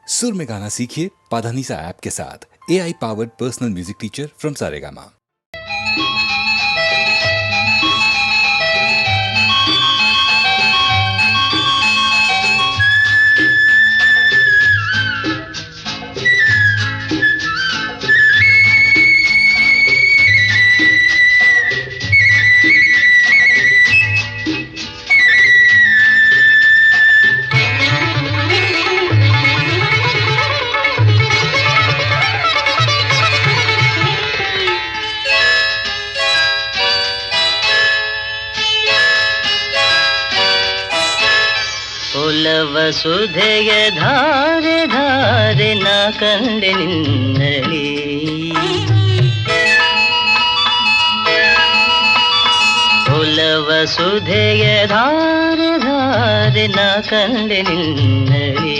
सुर में गाना सीखिए पाधानीसा ऐप के साथ। AI powered personal music teacher from Saregama. ವಸುಧೆಯ ಧಾರೆ ಧಾರೆ ನಾ ಕಂಡೆ ನಿನ್ನಲಿ ವಸುಧೆಯ ಧಾರೆ ಧಾರೆ ನಾ ಕಂಡೆ ನಿನ್ನಲಿ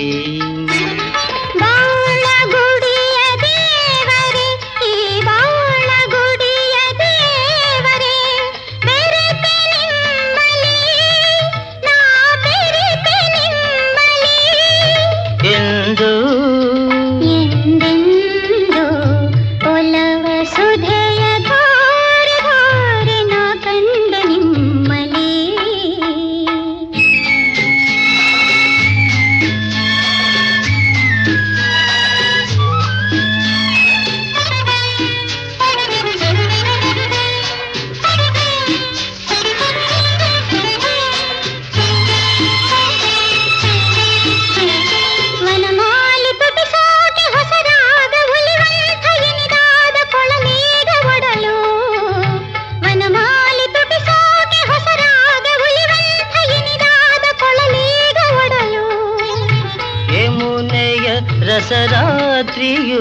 ರಸರಾತ್ರಿಯು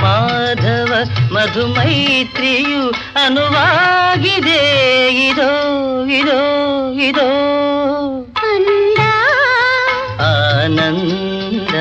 ಮಾಧವ ಮಧುಮೈತ್ರಿಯು ಅನುವಾಗಿದೆ ಇದೋ ಇದೋ ಇದೋ ಆನಂದ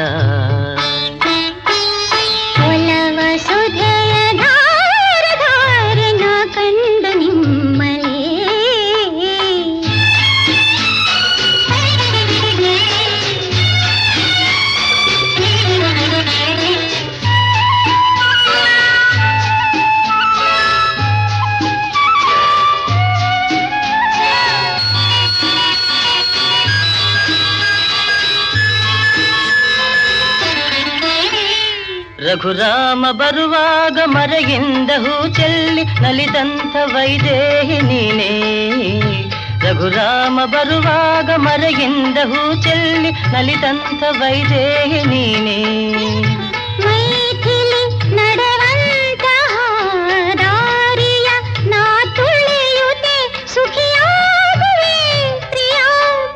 ರಘುರಾಮ ಬರುವಾಗ ಮರೆಯಿಂದ ಹೂ ಚೆಲ್ಲಿ ನಲಿದಂಥ ವೈದೇಹಿ ನೀನೇ ರಘುರಾಮ ಬರುವಾಗ ಮರೆಯಿಂದ ಹೂ ಚೆಲ್ಲಿ ನಲಿದಂಥ ವೈದೇಹಿ ನೀನೇ ಮೈಥಿಲಿ ನಡೆವಂತಹ ದಾರಿಯ ನಾ ತುಳಿಯುತ್ತೆ ಸುಖಿಯಾಗುವೆ ಪ್ರಿಯಾ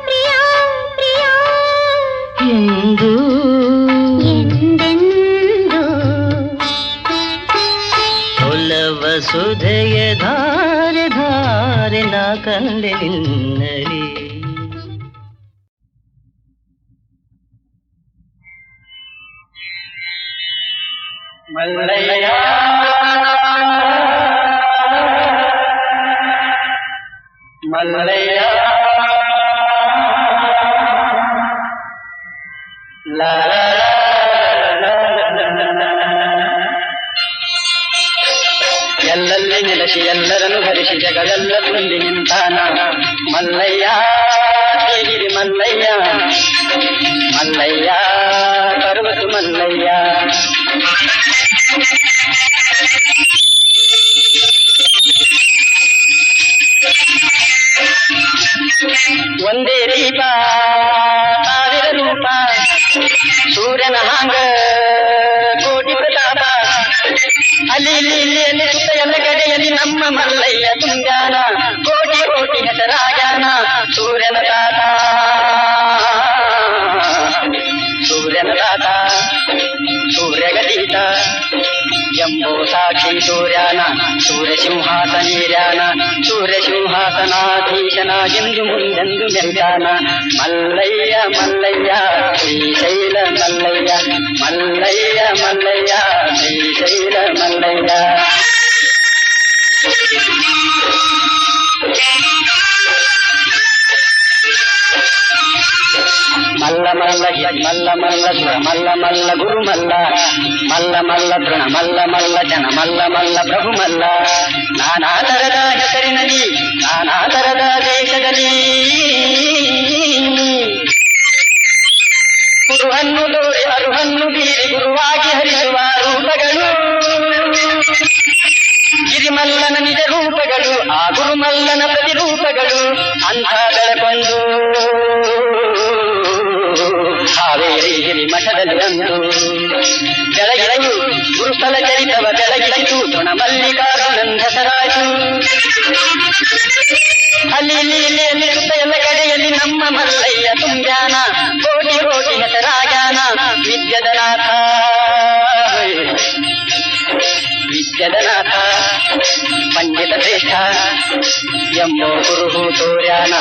ಪ್ರಿಯಾ ಪ್ರಿಯಾ ಎಂದು ವಸುಧೆಯ ಧಾರೆ ಧಾರೆ ನಾ ಕಂಡೆ ನಿನ್ನಲಿ ಮಲ್ಲಯ್ಯ ಮಲ್ಲಯ್ಯ ಲಾ ಎಲ್ಲಲ್ಲಿ ನೆಲೆಸಿ ಎಲ್ಲರನ್ನು ಭರಿಸಿ ಜಗವೆಲ್ಲ ತುಂಬಿ ನಿಂತಾನ ಮಲ್ಲಯ್ಯ ಹೇಗಿರಿ ಮಲ್ಲಯ್ಯ ಮಲ್ಲಯ್ಯ ಪರ್ವತು ಮಲ್ಲಯ್ಯ ಒಂದೇ ದೀಪ ಸಾವಿರ ರೂಪ ಸೂರ್ಯನ ಹಾಂಗ ಕೋಟಿ ಪ್ರತಾಪ ಅಲ್ಲಿ ಇಲ್ಲಿ ಇಲ್ಲಿ ಅಲ್ಲಿ ಸುತ್ತ ಎಲ್ಲ ಕಡೆಯಲ್ಲಿ ನಮ್ಮ ಮಲ್ಲಯ್ಯ ತುಂಗಾನ ಕೋಟಿ ಕೋಟಿ ಹೆಸರಾಗ್ಯಾನ ಸೂರ್ಯನ ತಾತ ಸೂರ್ಯನ ತಾತ ಸೂರ್ಯಗದೀತ ಎಂಬೋ ಸಾಕ್ಷಿ ಸೂರ್ಯನ ಸೂರ್ಯ ಸಿಂಹಾಸನೀರ್ಯಾನ ಸೂರ್ಯ ಸಿಂಹಾಸನಾಧೀಶನಾಗೆಂದು ಮುಂದೆಂದು ಮೆಲ್ಯಾನ ಮಲ್ಲಯ್ಯ ಮಲ್ಲಯ್ಯ ಶ್ರೀಶೈಲ ಮಲ್ಲಯ್ಯ ಮಲ್ಲಯ್ಯ ಮಲ್ಲಯ್ಯ ಶ್ರೀಶೈಲ ಮಲ್ಲಯ್ಯ ಮಲ್ಲ ಮಲ್ಲ ಮಲ್ಲ ಮಲ್ಲ ಸುರ ಮಲ್ಲ ಮಲ್ಲ ಗುರು ಮಲ್ಲ ಮಲ್ಲ ಮಲ್ಲ ತೃಣ ಮಲ್ಲ ಮಲ್ಲ ಜನ ಮಲ್ಲ ಮಲ್ಲ ಪ್ರಭು ಮಲ್ಲ. ನಾನಾ ತರದ ಹೆಸರಿನಲ್ಲಿ ನಾನಾ ತರದ ದೇಶದಲ್ಲಿ ಗುರುಹನ್ನು ತೋರಿ ಅರುಹನ್ನು ಬೀರಿ ಗುರುವಾಗಿ ಹರಿಸುವ ರೂಪಗಳು ಗಿರಿಮಲ್ಲನ ನಿಜ ರೂಪಗಳು ಆ ಗುರುಮಲ್ಲನ ಪ್ರತಿರೂಪಗಳು ಅಂಥ ಬೆಳಕೊಂಡು ಹಾವೇರಿ ಗಿರಿ ಮಠದಲ್ಲಿ ಅಂದು ಬೆಳಗಿರಲು ಗುರುಸ್ಥಳ ಚರಿತವ ಬೆಳಗಿಸಿತು ತೃಣ ಮಲ್ಲಿಕಾರ್ಜುನಂದ ಸರಾಜು. ಅಲ್ಲಿ ಇಲ್ಲಿ ಸುತ್ತ ಎಲ್ಲ ಕಡೆಯಲ್ಲಿ ನಮ್ಮ ಮಲ್ಲಯ್ಯ ತುಂಬ್ಯಾನ ಕೋಟಿ ಕೋಟಿ ಹೆಸರಾಗಾನ ವಿದ್ಯದನಾಥ ವಿದ್ಯದನಾಥ ಪಂಡಿತ ಶ್ರೇಷ್ಠ ಎಂಬೋ ಗುರುಹು ತೋರ್ಯಾನ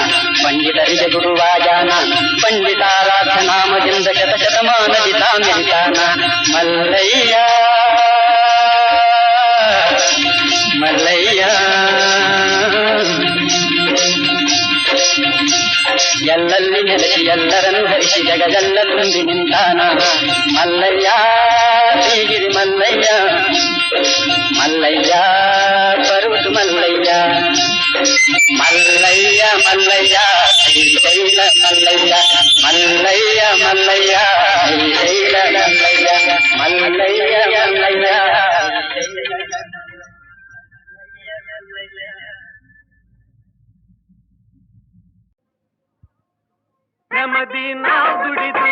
ಪಂಡಿತರಿಗೆ ಗುರುವಾಜಾನ ಪಂಡಿತಾರಾಧ್ಯ ನಾಮದಿಂದ ಶತಶತಮಾನದಿ ತಾಮಿರಿತಾನ ಮಲ್ಲಯ್ಯ ಮಲ್ಲಯ್ಯ. ಎಲ್ಲಲ್ಲಿ ನೆಲೆಸಿ ಎಲ್ಲರನ್ನು ಹರಿಸಿ ಜಗದೆಲ್ಲ ತುಂಬಿ ನಿಂತಾನ ಮಲ್ಲಯ್ಯ ಶ್ರೀಗಿರಿ ಮಲ್ಲಯ್ಯ ಮಲ್ಲಯ್ಯ ಪರ್ವತ ಮಲ್ಲಯ್ಯ ಮಲ್ಲಯ್ಯ ಮಲ್ಲಯ್ಯ ಶ್ರೀಶೈಲ ಮಲ್ಲಯ್ಯ ಮಲ್ಲಯ್ಯ ಮಲ್ಲಯ್ಯ ಶ್ರೀಶೈಲ ಮಲ್ಲಯ್ಯ ಮಲ್ಲಯ್ಯ ಮಲ್ಲಯ್ಯ. ಶ್ರಮದಿ ನಾವು ದುಡಿದು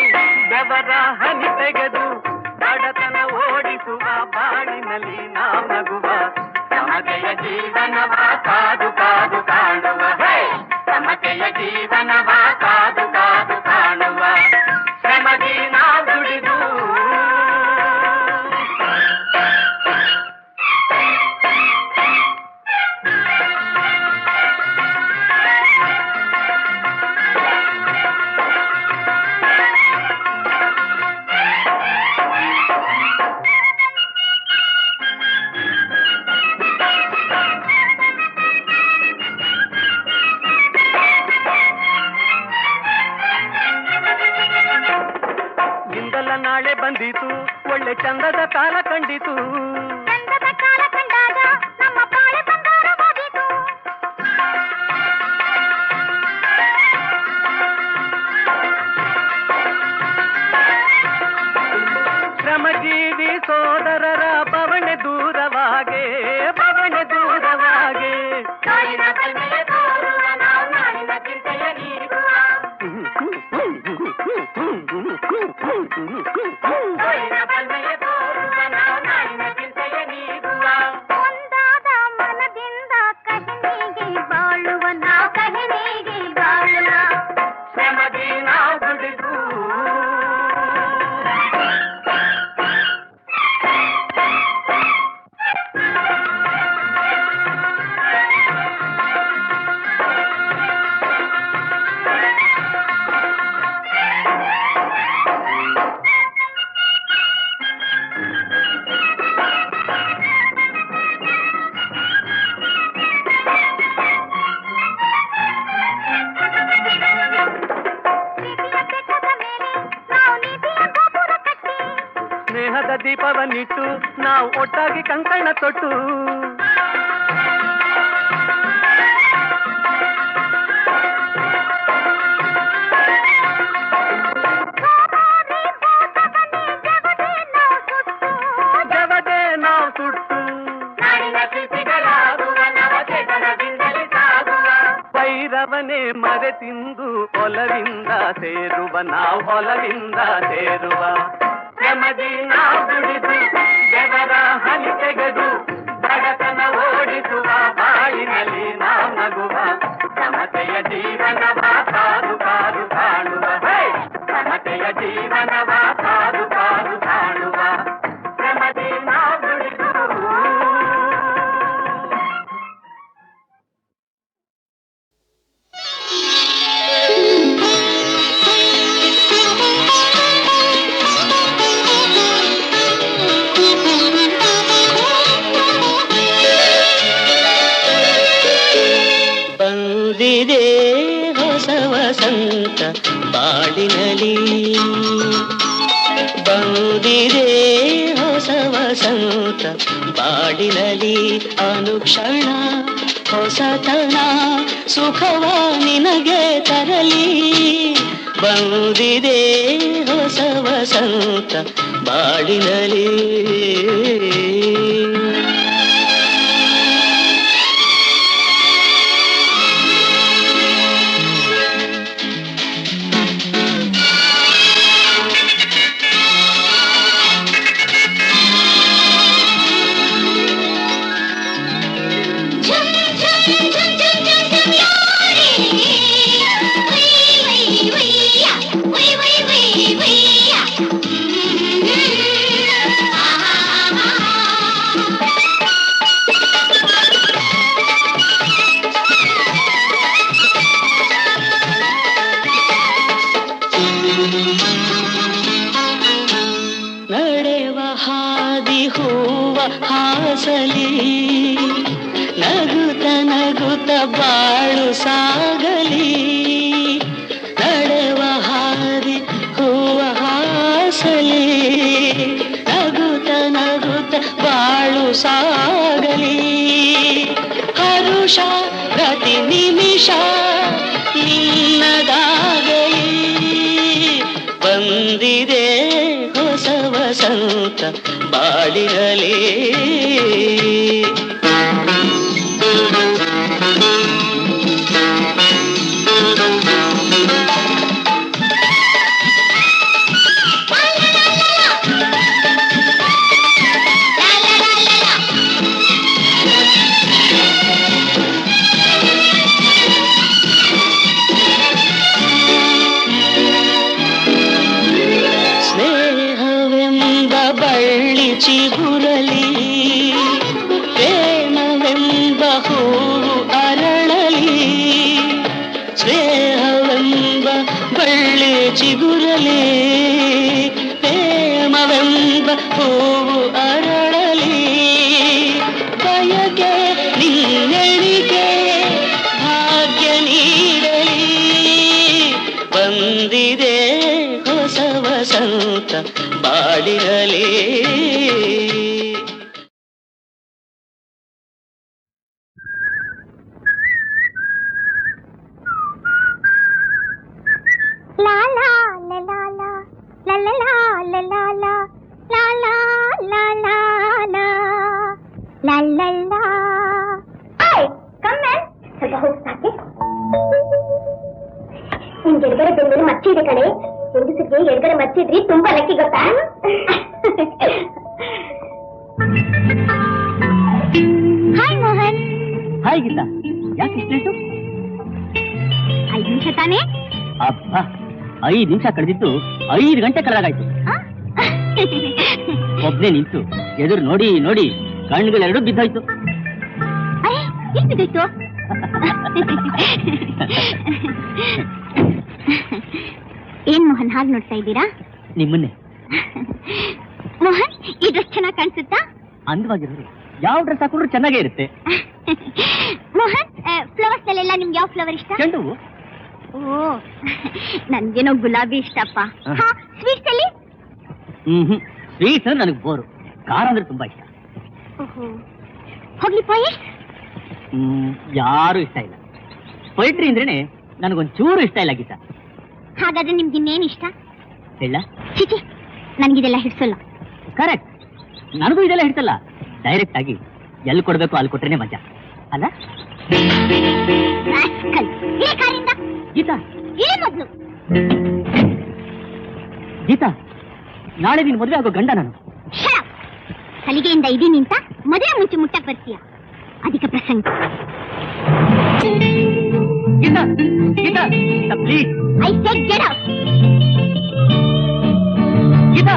ಬೆವರ ಹನಿ ತೆಗೆದು ಬಡತನ ಓಡಿಸುವ ಬಾಳಿನಲ್ಲಿ ನಾವು ನಗುವ ಸಮತೆಯ ಜೀವನವ ಕಾದು ಕಾದು ಕಾಣುವ ಸಮತೆಯ ಜೀವನವ ಕಾದು ಕಾದು ಕಾಣುವ ಶ್ರಮದಿ ನಾವು ದುಡಿದು ನಾಳೆ ಬಂದಿತು ಒಳ್ಳೆ ಚಂದದ ಕಾಲ ಕಂಡಿತು ಚಂದದ ಕಾಲ ಕಂಡಾಗ ನಮ್ಮ ಬಾಳೆ ಬಂಗಾರವಾದೀತು. ಶ್ರಮಜೀವಿ ಸೋದರರ ಬವಣೆ ದೂರವಾಗೆ ಬವಣೆ ದೂರವಾಗೆ ಒಂದಾದ ಮನದಿಂದ ಕಹಿನಿಗೆ ಬಾಳುವ ನಾವು ಕಹಿನಿಗೆ ಬಾಳುವ ಶ್ರಮದಿ ನಾವು ದುಡಿದು ಸ್ನೇಹದ ದೀಪವನ್ನಿಟ್ಟು ನಾವು ಒಟ್ಟಾಗಿ ಕಂಕಣ ತೊಟ್ಟು ಜವದೆ ನಾವು ಸುಟ್ಟು ಭೈರವನೇ ಮರೆ ತಿಂದು ಒಲವಿಂದ ಸೇರುವ ನಾವು ಒಲವಿಂದ ಸೇರುವ ಶ್ರಮದಿ ನಾವು ದುಡಿದು ಬೆವರ ಹನಿ ತೆಗೆದು ಬಡತನ ಓಡಿಸುವ ಬಾಳಿನಲ್ಲಿ ನಾವು ನಗುವ ಸಮತೆಯ ಜೀವನವ ಕಾದು ಕಾದು ಕಾಣುವ ಸಮತೆಯ ಜೀವನವ ಕಾದು ಕಾದು ಕಾಣುವ ಶ್ರಮದಿ ನಾವು ದುಡಿದು ಬಂದಿದೆ ಹೊಸ ವಸಂತ ಬಾಳಿನಲಿ ಬಂದಿದೆ ಹೊಸ ವಸಂತ ಬಾಡಿನಲ್ಲಿ ಅನುಕ್ಷಣ ಹೊಸತನ ಸುಖವ ನಿನಗೆ ತರಲಿ ಬಂದಿದೆ ಹೊಸ ವಸಂತ ಬಾಡಿನಲ್ಲಿ ನಡೆವ ಹಾದಿ ಹೂವ ಹಾಸಲಿ ನಗುತ್ತ ನಗುತ್ತ ಬಾಳು ಸಾಗಲಿ ನಡೆವ ಹಾದಿ ಹೂವ ಹಾಸಲಿ ನಗುತ್ತ ನಗುತ್ತ ಬಾಳು ಸಾಗಲಿ ಹರುಷ ಪ್ರತಿ ನಿಮಿಷ ನಿನ್ನದಾಗಲಿ ಬಂದಿದೆ ಹೊಸ ವಸಂತ ಬಾಡಿರಲಿ ಚಿಗುರಲಿ ಪ್ರೇಮವೆಂಬ ಹೂವು ಅರಳಲಿ ಸ್ನೇಹವೆಂಬ ಬಳ್ಳಿ ಚಿಗುರಲಿ ಪ್ರೇಮವೆಂಬ ಹೂವು ಅರಳಲಿ ಬಯಕೆ ನಿನ್ನೆಣಿಗೆ ಭಾಗ್ಯ ನೀಡಲಿ ಬಂದಿದೆ ಹೊಸ ವಸಂತ ಬಾಡಿರಲಿ ನಿಮ್ಗೆ ಎಡಗಡೆ ಬೆಂಗಳೂರು ಮಚ್ಚಿ ಇದೆ ಕಣೆ ಹೆಂಗಸರಿಗೆ ಎಡಗಡೆ ಮಚ್ಚಿದ್ರಿ ತುಂಬಾ ಲಕ್ಕಿ ಗೊತ್ತಾ ಹಾಯ್ ಮೋಹನ್ ಹಾಯ್ ಗೀತಾ ಯಾಕೆ ಇಷ್ಟು 5 ನಿಮಿಷ ತಾನೇ ಅಬ್ಬಾ 5 ನಿಮಿಷ ಕಳೆದಿತ್ತು 5 ಗಂಟೆ ಕಳೆದಾಗಾಯ್ತು ಒಬ್ನೇ ನಿಂತು ಎದುರು ನೋಡಿ ನೋಡಿ ಕಣ್ಣುಗಳೆರಡು ಬಿದ್ದಾಯ್ತು ಎಷ್ಟು ಬಿದ್ದಾಯ್ತು ಏನ್ ಮೋಹನ್ ಹಾಗೆ ನೋಡ್ತಾ ಇದ್ದೀರಾ ನಿಮ್ಮನ್ನೇ ಮೋಹನ್ ಈ ಡ್ರೆಸ್ ಚೆನ್ನಾಗಿ ಕಾಣಿಸುತ್ತಾ ಅಂದವಾಗಿರೋರು ಯಾವ ಡ್ರೆಸ್ ಹಾಕೊಂಡ್ರು ಚೆನ್ನಾಗೇ ಇರುತ್ತೆ ಮೋಹನ್ ಫ್ಲವರ್ಸ್ ಅಲ್ಲೆಲ್ಲ ನಿಮ್ಗೆ ಯಾವ ಫ್ಲವರ್ ಇಷ್ಟ ಚೆಂಡು ಓ ನನ್ಗೇನೋ ಗುಲಾಬಿ ಇಷ್ಟಪ್ಪ ಸ್ವೀಟ್ಸ್ ಅಲ್ಲಿ ಸ್ವೀಟ್ಸ್ ಅಂದ್ರೆ ನನಗೆ ಬೋರು ಖಾರ ಅಂದ್ರೆ ತುಂಬಾ ಇಷ್ಟ ಹೋಗ್ಲಿ ಪೊಯೆಟ್ ಯಾರು ಇಷ್ಟ ಇಲ್ಲ ಪೊಯಿಟ್ರಿ ಅಂದ್ರೇನೆ ನನಗೊಂಚೂರು ಇಷ್ಟ ಇಲ್ಲ ಗೀತಾ ಹಾಗಾದ್ರೆ ನಿಮ್ಗೆ ಇನ್ನೇನು ಇಷ್ಟ ಹೇಳ ಚಿಚಿ ನನ್ಗಿದೆಲ್ಲ ಹಿಡ್ಸಲ್ಲ ಕರೆಕ್ಟ್ ನನಗೂ ಇದೆಲ್ಲ ಹಿಡ್ಸಲ್ಲ ಡೈರೆಕ್ಟ್ ಆಗಿ ಎಲ್ಲಿ ಕೊಡ್ಬೇಕು ಅಲ್ಲಿ ಕೊಟ್ರೇನೆ ಮಜಾ ಅಲ್ಲ ಗೀತಾ ಮೊದ್ಲು ಗೀತಾ ನಾಳೆ ನೀನು ಮದುವೆ ಆಗೋ ಗಂಡ ನಾನು ಸಲಿಗೆಯಿಂದ ಇದೀನಿ ಅಂತ ಮದುವೆ ಮುಂಚೆ ಮುಟ್ಟಕ್ ಬರ್ತೀಯ ಅಧಿಕ ಪ್ರಸಂಗ Geetha Geetha please I said get out Geetha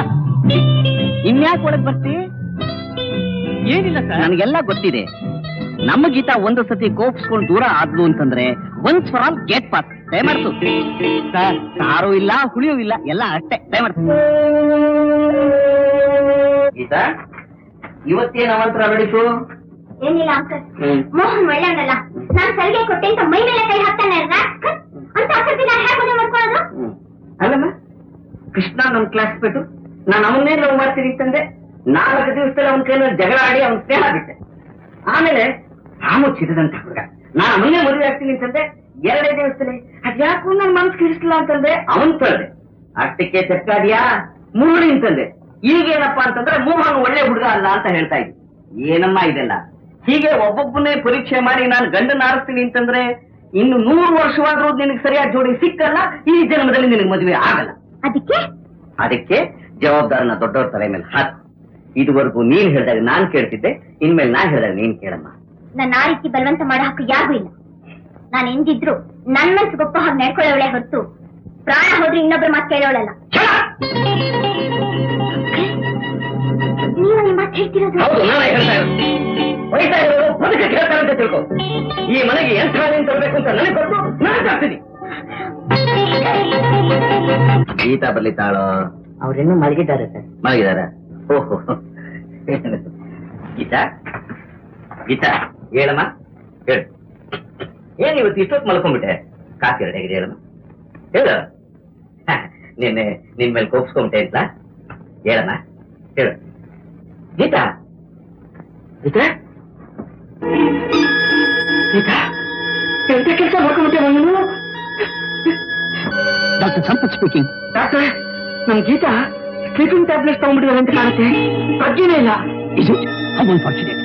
ಇನ್ಯಾಕೆ ಒಳಗ್ ಬರ್ತಿ ಏನಿಲ್ಲ ಸರ್ ನನಗೆಲ್ಲ ಗೊತ್ತಿದೆ ನಮ್ಮ ಗೀತಾ ಒಂದು ಸತಿ ಕೋಪಿಸ್ಕೊಂಡು ದೂರ ಆದ್ಲು ಅಂತಂದ್ರೆ once for all gate pass ದಯಮಾಡ್ತು ಸರ್ ಸಾರು ಇಲ್ಲ ಹುಳಿಯೂ ಇಲ್ಲ ಎಲ್ಲ ಅಷ್ಟೇ ದಯಮಾಡ್ತು ಗೀತಾ ಇವತ್ತೇನು ಅವಂತರ ನಡೀತು ಏನಿಲ್ಲ ಅಂಕಲ್ ಮೋಹನ್ ಒಳ್ಳೆಯವನಲ್ಲ ನಾನು ಸಲಿಗೆ ಕೊಟ್ಟೆ ಅಂತ ಮೈ ಮೇಲೆ ಕೈ ಹಾಕ್ತಾನೆ ಅಂತ ಅಸರ್ತಿ ನಾನು ಹೇಗೆ ಮದುವೆ ಮಾಡ್ಕೊಳ್ಳೋದು ಅಲ್ಲಮ್ಮ ಕೃಷ್ಣ ನಮ್ ಕ್ಲಾಸ್ ಬಿಟ್ಟು ನಾನು ಅವನ್ನೇ ಲವ್ ಮಾಡ್ತೀನಿ ಅಂತಂದೆ. 4 ದಿವಸದಲ್ಲಿ ಅವನ ಕೈಯಲ್ಲಿ ಜಗಳ ಆಡಿ ಅವನ ಸ್ನೇಹ ಬಿಟ್ಟೆ. ಆಮೇಲೆ ರಾಮು ಚಿರದಂತ ಹುಡುಗ, ನಾನು ಅವನ್ನೇ ಮದುವೆ ಆಗ್ತೀನಿ ಅಂತಂದೆ. 2 ದಿವಸದಲ್ಲಿ ಅದ್ಯಾಕೂ ನನ್ನ ಮನಸ್ಸು ಕಿಡಿಸ್ಲಿಲ್ಲ ಅಂತಂದೆ, ಅವನ್ ತಳ್ದೆ. ಅಷ್ಟಕ್ಕೆ ಚಕ್ಕಾದ್ಯಾ ಮುರುಳಿ ಅಂತಂದೆ. ಈಗೇನಪ್ಪಾ ಅಂತಂದ್ರೆ ಮೋಹನ್ ಒಳ್ಳೆ ಹುಡುಗ ಅಲ್ಲ ಅಂತ ಹೇಳ್ತಾ ಇದ್ದೆ. ಏನಮ್ಮ ಇದೆಲ್ಲ? ಹೀಗೆ ಒಬ್ಬೊಬ್ಬನೇ ಪರೀಕ್ಷೆ ಮಾಡಿ ನಾನು ಗಂಡನ ಆರಿಸ್ತೀನಿ ಅಂತಂದ್ರೆ ಇನ್ನು 100 ವರ್ಷವಾದ್ರೂ ನಿನಗೆ ಸರಿಯಾದ ಜೋಡಿ ಸಿಕ್ಕಲ್ಲ, ಈ ಜನ್ಮದಲ್ಲಿ ನಿನಗೆ ಮದುವೆ ಆಗಲ್ಲ. ಅದಕ್ಕೆ ಜವಾಬ್ದಾರನ ದೊಡ್ಡವ್ರ ತಲೆ ಮೇಲೆ ಹಾಕು. ಇದುವರೆಗೂ ನೀನ್ ಹೇಳಿದಾಗ ನಾನ್ ಕೇಳ್ತಿದ್ದೆ, ಇನ್ಮೇಲೆ ನಾನ್ ಹೇಳಿದಾಗ ನೀನ್ ಕೇಳಮ್ಮ. ನನ್ನ ಆ ರೀತಿ ಬಲವಂತ ಮಾಡೋ ಹಕ್ಕು ಯಾರಿಗೂ ಇಲ್ಲ. ನಾನು ಎಂದಿದ್ರು ನನ್ನ ಮನಸ್ಸು ಗೊಪ್ಪ ಹಾಗೆ ನಡ್ಕೊಳ್ಳೋಳೆ ಹೊರತು ಪ್ರಾಣ ಹೋದ್ರೆ ಇನ್ನೊಬ್ರು ಮಾತು ಕೇಳೋಳಲ್ಲ. ನೀವು ನಿಮ್ಮ ಮಾತು ಹೇಳ್ತಿರೋದು? ಹೌದು, ನಾನೇ ಹೇಳ್ತಾ ಇರೋದು. ವಯಸ್ಸಾ ಇರೋರು ಬದುಕಕ್ಕೆ ಹೇಳ್ತಾರೆ ಅಂತ ತಿಳ್ಕೊ. ಈ ಮನೆಗೆ ಎಂಥ ತರಬೇಕು ಅಂತ ನನಗೆ ಗೊತ್ತು, ನಾನು ಜಾಸ್ತೀನಿ. ಗೀತಾ ಬರ್ಲಿತ್ತಾಳೋ? ಅವ್ರೇನು ಮಲಗಿದ್ದಾರೆ ಸರ್. ಮಲಗಿದಾರ? ಓಹೋ, ಗೀತಾ ಗೀತಾ ಹೇಳಮ್ಮ, ಹೇಳು. ಏನ್ ಇವತ್ತು ಇಷ್ಟೊತ್ತು ಮಲ್ಕೊಂಡ್ಬಿಟ್ಟೆ? ಕಾಫಿ ರೆಡಿ ಆಗಿದೆ, ಹೇಳಮ್ಮ, ಹೇಳು. ನಿನ್ನೆ ನಿನ್ ಮೇಲೆ ಕೋಪಿಸ್ಕೊಂಬಿಟ್ಟೆ ಅಂತ ಹೇಳಮ್ಮ, ಹೇಳು. ಗೀತಾ ಗೀತಾ ಗೀತಾ ಎಂತ ಕೆಲಸ ಮಾಡ್ಕೊಂಡ್ಬಿಟ್ಟೆ ನೀನು? Doctor Sampath speaking. ಡಾಕ್ಟರ್, ನಮ್ ಗೀತಾ ಸ್ಲೀಪಿಂಗ್ ಟ್ಯಾಬ್ಲೆಟ್ಸ್ ತಗೊಂಡ್ಬಿಟ್ಟಿದ್ದಾರೆ ಅಂತ ಕಾಣುತ್ತೆ. ಪ್ರಜ್ಞೆನೇ ಇಲ್ಲ. ಇದು ಅನ್ಫಾರ್ಚುನೇಟ್.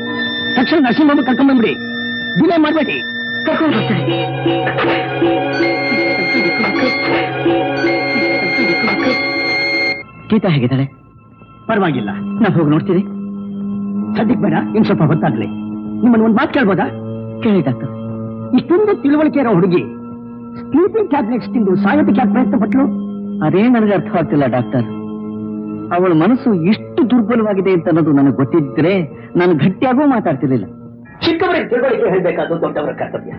ತಕ್ಷಣ ನರ್ಸಿಂಗ್ ಹೋಗಿ ಕರ್ಕೊಂಡ್ ಬಂದ್ಬಿಡಿ, ಡಿಲೇ ಮಾಡ್ಬೇಡಿ. ಕರ್ಕೊಂಡು ಬರ್ತಾರೆ. ಗೀತಾ ಹೇಗಿದ್ದಾಳೆ? ಪರವಾಗಿಲ್ಲ, ನಾನು ಹೋಗಿ ನೋಡ್ತೀನಿ. ಸದ್ಯಕ್ಕೆ ಬೇಡ, ಇನ್ ಸ್ವಲ್ಪ ಹೊತ್ತಾಗ್ಲಿ. ನಿಮ್ಮನ್ನು ಒಂದು ಮಾತು ಕೇಳ್ಬೋದಾ? ಕೇಳಿ ಡಾಕ್ಟರ್. ಇಷ್ಟೊಂದು ತಿಳುವಳಿಕೆ ಇರೋ ಹುಡುಗಿ ಸ್ಲೀಪಿಂಗ್ ಟ್ಯಾಬ್ಲೆಟ್ಸ್ ತಿಂದು ಸಾಯೋದಕ್ಕೆ ಯಾಕೆ ಪ್ರಯತ್ನ ಪಟ್ಲು? ಅದೇ ನನಗೆ ಅರ್ಥ ಆಗ್ತಿಲ್ಲ ಡಾಕ್ಟರ್. ಅವಳ ಮನಸ್ಸು ಎಷ್ಟು ದುರ್ಬಲವಾಗಿದೆ ಅಂತ ಅನ್ನೋದು ನನಗೆ ಗೊತ್ತಿದ್ರೆ ನಾನು ಗಟ್ಟಿಯಾಗೂ ಮಾತಾಡ್ತಿರ್ಲಿಲ್ಲ. ಚಿಕ್ಕವರಿಗೆ ತಿಳುವಳಿಕೆ ಹೇಳಬೇಕಾದ ದೊಡ್ಡವರ ಕರ್ತವ್ಯ.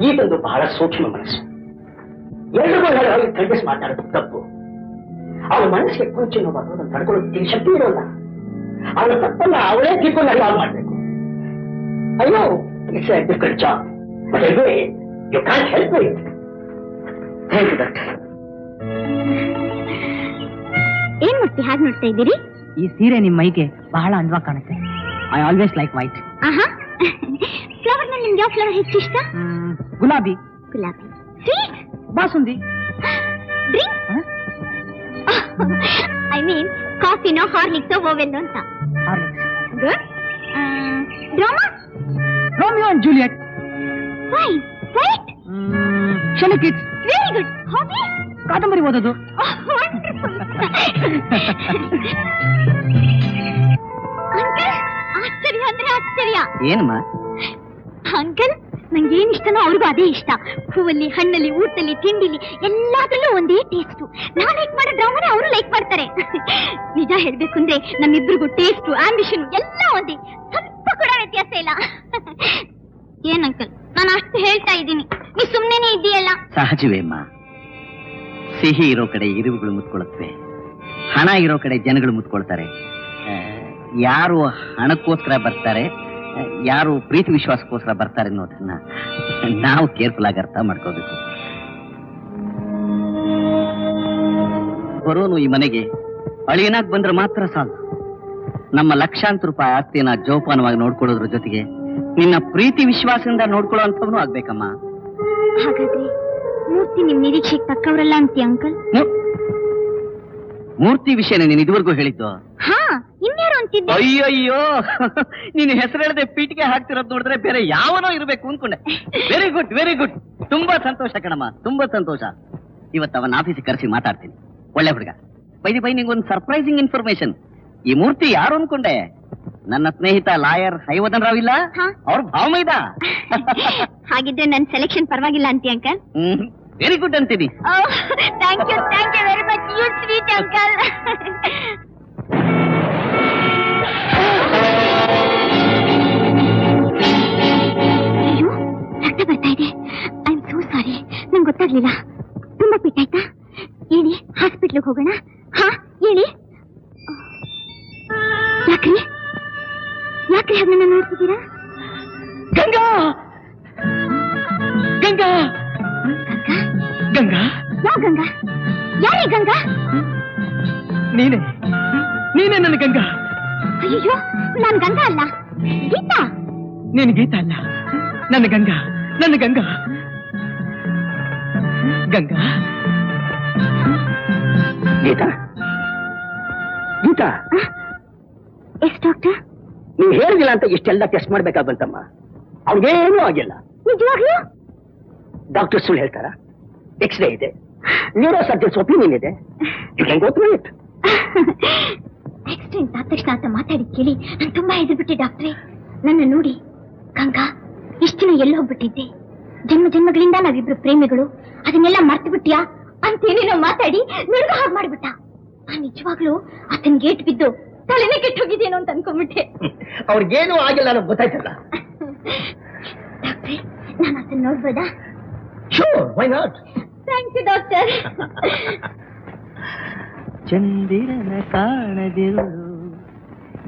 ಈತಂದು ಬಹಳ ಸೂಕ್ಷ್ಮ ಮನಸ್ಸು. ಎಲ್ರಿಗೂ ಹೇಳಿ ಖಂಡಿಸಿ ಮಾತಾಡೋದು ತಪ್ಪು. ಅವಳ ಮನಸ್ಸಿಗೆ ಕೊಂಚ ನೋವಾಗೋದು ಅದನ್ನು ತಡ್ಕೊಳ್ಳೋದಕ್ಕೆ ಶಕ್ತಿ ಇರೋಲ್ಲ. ಅವಳ ತಪ್ಪನ್ನ ಅವಳೇ ತಿಳ್ಕೊಂಡು ಅರಿವಾಗ್ ಮಾಡ್ಬೇಕು. ಅಯ್ಯೋ, it's a difficult job, but anyway you can't help it. Thank you doctor. ಏನ್ ಮಾಡ್ತಿ ಹಾಗೆ ನೋಡ್ತಾ ಇದ್ದೀರಿ? ಈ ಸೀರೆ ನಿಮ್ ಮೈಗೆ ಬಹಳ ಅಂದವಾಗಿ ಕಾಣುತ್ತೆ. I always like white. ಆಹಾ, ಫ್ಲವರ್ ನಲ್ಲಿ ನಿಮ್ಗೆ ಯಾವ ಫ್ಲವರ್ ಹೆಚ್ಚು ಇಷ್ಟ? ಗುಲಾಬಿ, ಗುಲಾಬಿ. Sweet? Basundi. Drink? I mean ಕಾಫಿನೋ ಹಾರ್ಲಿಕ್ಸೋ ಓವೆಲ್ಲೋ ಅಂತ. Horlicks. Good. Drama? Romeo and Juliet. Fine. White? ಶನಿ ಕಿಡ್ಸ್. Very good. ಹಾಬಿ? ಕಾದಂಬರಿ ಓದೋದು. ಅಂಕಲ್, ಆಶ್ಚರ್ಯ ಅಂದ್ರೆ ಆಶ್ಚರ್ಯ. ಏನಮ್ಮ? ಅಂಕಲ್, ನಂಗೆ ಏನ್ ಇಷ್ಟನೋ ಅವ್ರಿಗೂ ಅದೇ ಇಷ್ಟ. ಹೂವಲ್ಲಿ, ಹಣ್ಣಲ್ಲಿ, ಊಟದಲ್ಲಿ, ತಿಂಡಿಲಿ ಎಲ್ಲಾದ್ರಲ್ಲೂ ಒಂದೇ ಟೇಸ್ಟ್. ನಾನ್ ಲೈಕ್ ಮಾಡೋ ಡ್ರಾಮಾನೇ ಅವರು ಲೈಕ್ ಮಾಡ್ತಾರೆ. ನಿಜ ಹೇಳ್ಬೇಕು ಅಂದ್ರೆ ನಮ್ಮಿಬ್ರಿಗೂ ಟೇಸ್ಟ್, ಆಂಬಿಷನ್ ಎಲ್ಲ ಒಂದೇ, ಸ್ವಲ್ಪ ಕೂಡ ವ್ಯತ್ಯಾಸ ಇಲ್ಲ. ಏನ್ ಅಂಕಲ್, ನಾನು ಅಷ್ಟು ಹೇಳ್ತಾ ಇದ್ದೀನಿ, ನೀ ಸುಮ್ನೆನೇ ಇದೆಯಲ್ಲ. ಸಹಜವೇ ಅಮ್ಮ. ಸಿಹಿ ಇರೋ ಕಡೆ ಇರುವುಗಳು ಮುತ್ಕೊಳ್ಳುತ್ತವೆ, ಹಣ ಇರೋ ಕಡೆ ಜನಗಳು ಮುತ್ಕೊಳ್ತಾರೆ. ಯಾರು ಹಣಕ್ಕೋಸ್ಕರ ಬರ್ತಾರೆ, ಯಾರು ಪ್ರೀತಿ ವಿಶ್ವಾಸಕ್ಕೋಸ್ಕರ ಬರ್ತಾರೆ ಅನ್ನೋದನ್ನ ನಾವು ಕೇರ್ಫುಲ್ ಆಗಿ ಅರ್ಥ ಮಾಡ್ಕೋಬೇಕು. ಬರೋನು ಈ ಮನೆಗೆ ಅಳಿಯನಾಗ್ ಬಂದ್ರೆ ಮಾತ್ರ ಸಾಲ. ನಮ್ಮ ಲಕ್ಷಾಂತರ ರೂಪಾಯಿ ಆಸ್ತಿಯನ್ನ ಜೋಪಾನವಾಗಿ ನೋಡ್ಕೊಳ್ಳೋದ್ರ ಜೊತೆಗೆ ನಿನ್ನ ಪ್ರೀತಿ ವಿಶ್ವಾಸದಿಂದ ನೋಡ್ಕೊಳ್ಳೋ ಅಂಥವನು ಆಗ್ಬೇಕಮ್ಮ. ಹಾಗಾದ್ರೆ ಮೂರ್ತಿ ನಿಮ್ ನಿರೀಕ್ಷೆಗೆ ತಕ್ಕವರಲ್ಲ ಅಂತೀಯ ಅಂಕಲ್? ಮೂರ್ತಿ ವಿಷಯನ ನೀನು ಇದುವರೆಗೂ ಹೇಳಿದ್ದು? ಹಾ, ಇನ್ಯಾರು ಅಂತಿದ್ದೆ? ಅಯ್ಯಯ್ಯೋ, ನೀನು ಹೆಸರು ಹೇಳದೆ ಪೀಟಿಗೆ ಹಾಕ್ತಿರೋದು ನೋಡಿದ್ರೆ ಬೇರೆ ಯಾವನೋ ಇರಬೇಕು ಅನ್ಕೊಂಡೆ. Very good, very good. ತುಂಬಾ ಸಂತೋಷ ಕಣಮ್ಮ, ತುಂಬಾ ಸಂತೋಷ. ಇವತ್ತು ಅವನ ಆಫೀಸಿಗೆ ಕರೆಸಿ ಮಾತಾಡ್ತೀನಿ. ಒಳ್ಳೆ ಹುಡುಗ. ಬೈ ನಿಂಗೊಂದು ಸರ್ಪ್ರೈಸಿಂಗ್ ಇನ್ಫಾರ್ಮೇಶನ್. ಈ ಮೂರ್ತಿ ಯಾರು ಅನ್ಕೊಂಡೆ? ನನ್ನ ಸ್ನೇಹಿತ ಲಾಯರ್ ಹೈವದನ್ ರಾವ್ ಇಲ್ಲ, ಅವ್ರ ಭಾವಮೈದ. ಹಾಗಿದ್ರೆ ನನ್ ಸೆಲೆಕ್ಷನ್ ಪರವಾಗಿಲ್ಲ ಅಂತೀಯ ಅಂಕಲ್? ವೆರಿ ಗುಡ್ ಅಂತೀನಿ. Thank you very much, you sweet uncle. ಅಯ್ಯೋ, ರಕ್ತ ಬರ್ತಾ ಇದೆ. ಐ ಆಮ್ ಸೋ ಸಾರಿ, ನಂಗೆ ಗೊತ್ತಾಗ್ಲಿಲ್ಲ. ತುಂಬಾ ಪೆಟ್ಟಾಯ್ತಾ? ಹೇಳಿ, ಹಾಸ್ಪಿಟ್ಲಿಗೆ ಹೋಗೋಣ. ಹಾ ಹೇಳಿ. ಯಾಕ್ರಿ ಹಾಗೆ ನನ್ನ ನೋಡ್ತಿದ್ದೀರಾ? ಗಂಗಾ, ಗಂಗಾ, ಗಂಗಾ. ಯಾವ ಗಂಗಾ? ಯಾರೇ ಗಂಗಾ? ನೀನೇ ನೀನೇ ನನ್ನ ಗಂಗಾ. ಅಯ್ಯೋ ನಾನ್ ಗಂಗಾ ಅಲ್ಲ, ಗೀತಾ. ನೀನು ಗೀತಾ ಅಲ್ಲ, ನನ್ನ ಗಂಗಾ, ನನ್ನ ಗಂಗಾ. ಗಂಗಾ. Geetha, Geetha, yes doctor? ನೀವು ಹೇಳಿದಿಲ್ಲ ಅಂತ ಇಷ್ಟೆಲ್ಲ ಟೆಸ್ಟ್ ಮಾಡ್ಬೇಕಾಗಂತಮ್ಮ. ಅವ್ನಿಗೇನೂ ಆಗಿಲ್ಲ. ನಿಜವಾಗ್ಲೂ? ಡಾಕ್ಟರ್ ಸುಳ್ಳು ಹೇಳ್ತಾರ? ಎಕ್ಸ್ರೇ ಇದೆ, ನ್ಯೂರೋ ಸರ್ಜನ್ಸ್ ಒಪಿನಿಯನ್ ಇದೆ. You can go through it. Accident ಆದ ತಕ್ಷಣ ಅಂತ ಮಾತಾಡಿ ಕೇಳಿ ನಾನು ತುಂಬಾ ಹೆದರ್ಬಿಟ್ಟೆ ಡಾಕ್ಟ್ರೇ. ನನ್ನ ನೋಡಿ, ಗಂಗಾ ಇಷ್ಟು ದಿನ ಎಲ್ಲಿ ಹೋಗ್ಬಿಟ್ಟಿದ್ದೆ, ಜನ್ಮ ಜನ್ಮಗಳಿಂದ ನಾವಿಬ್ರು ಪ್ರೇಮಿಗಳು, ಅದನ್ನೆಲ್ಲ ಮರ್ತು ಬಿಟ್ಯಾ ಅಂತೇನೇನೋ ಮಾತಾಡಿ ನನಗ ಹಾಗೆ ಮಾಡ್ಬಿಟ್ಟ. ನಾನು ನಿಜವಾಗ್ಲೂ ಆತನ ಗೇಟ್ ಬಿದ್ದು ತಲೆನೇ ಕೆಟ್ಟು ಹೋಗಿದ್ದೇನೋ ಅಂತ ಅನ್ಕೊಂಡ್ಬಿಟ್ಟೆ. ಅವ್ರಿಗೇನು ಆಗಿಲ್ಲ ಅನ್ನೋದು ಗೊತ್ತಾಯ್ತಲ್ಲ. ಡಾಕ್ಟ್ರೇ, ನಾನು ಆತನ ನೋಡ್ಬೋದಾ? Sure, why not? Thank you doctor. ಚಂದಿರನ ಕಾಣದಿರು,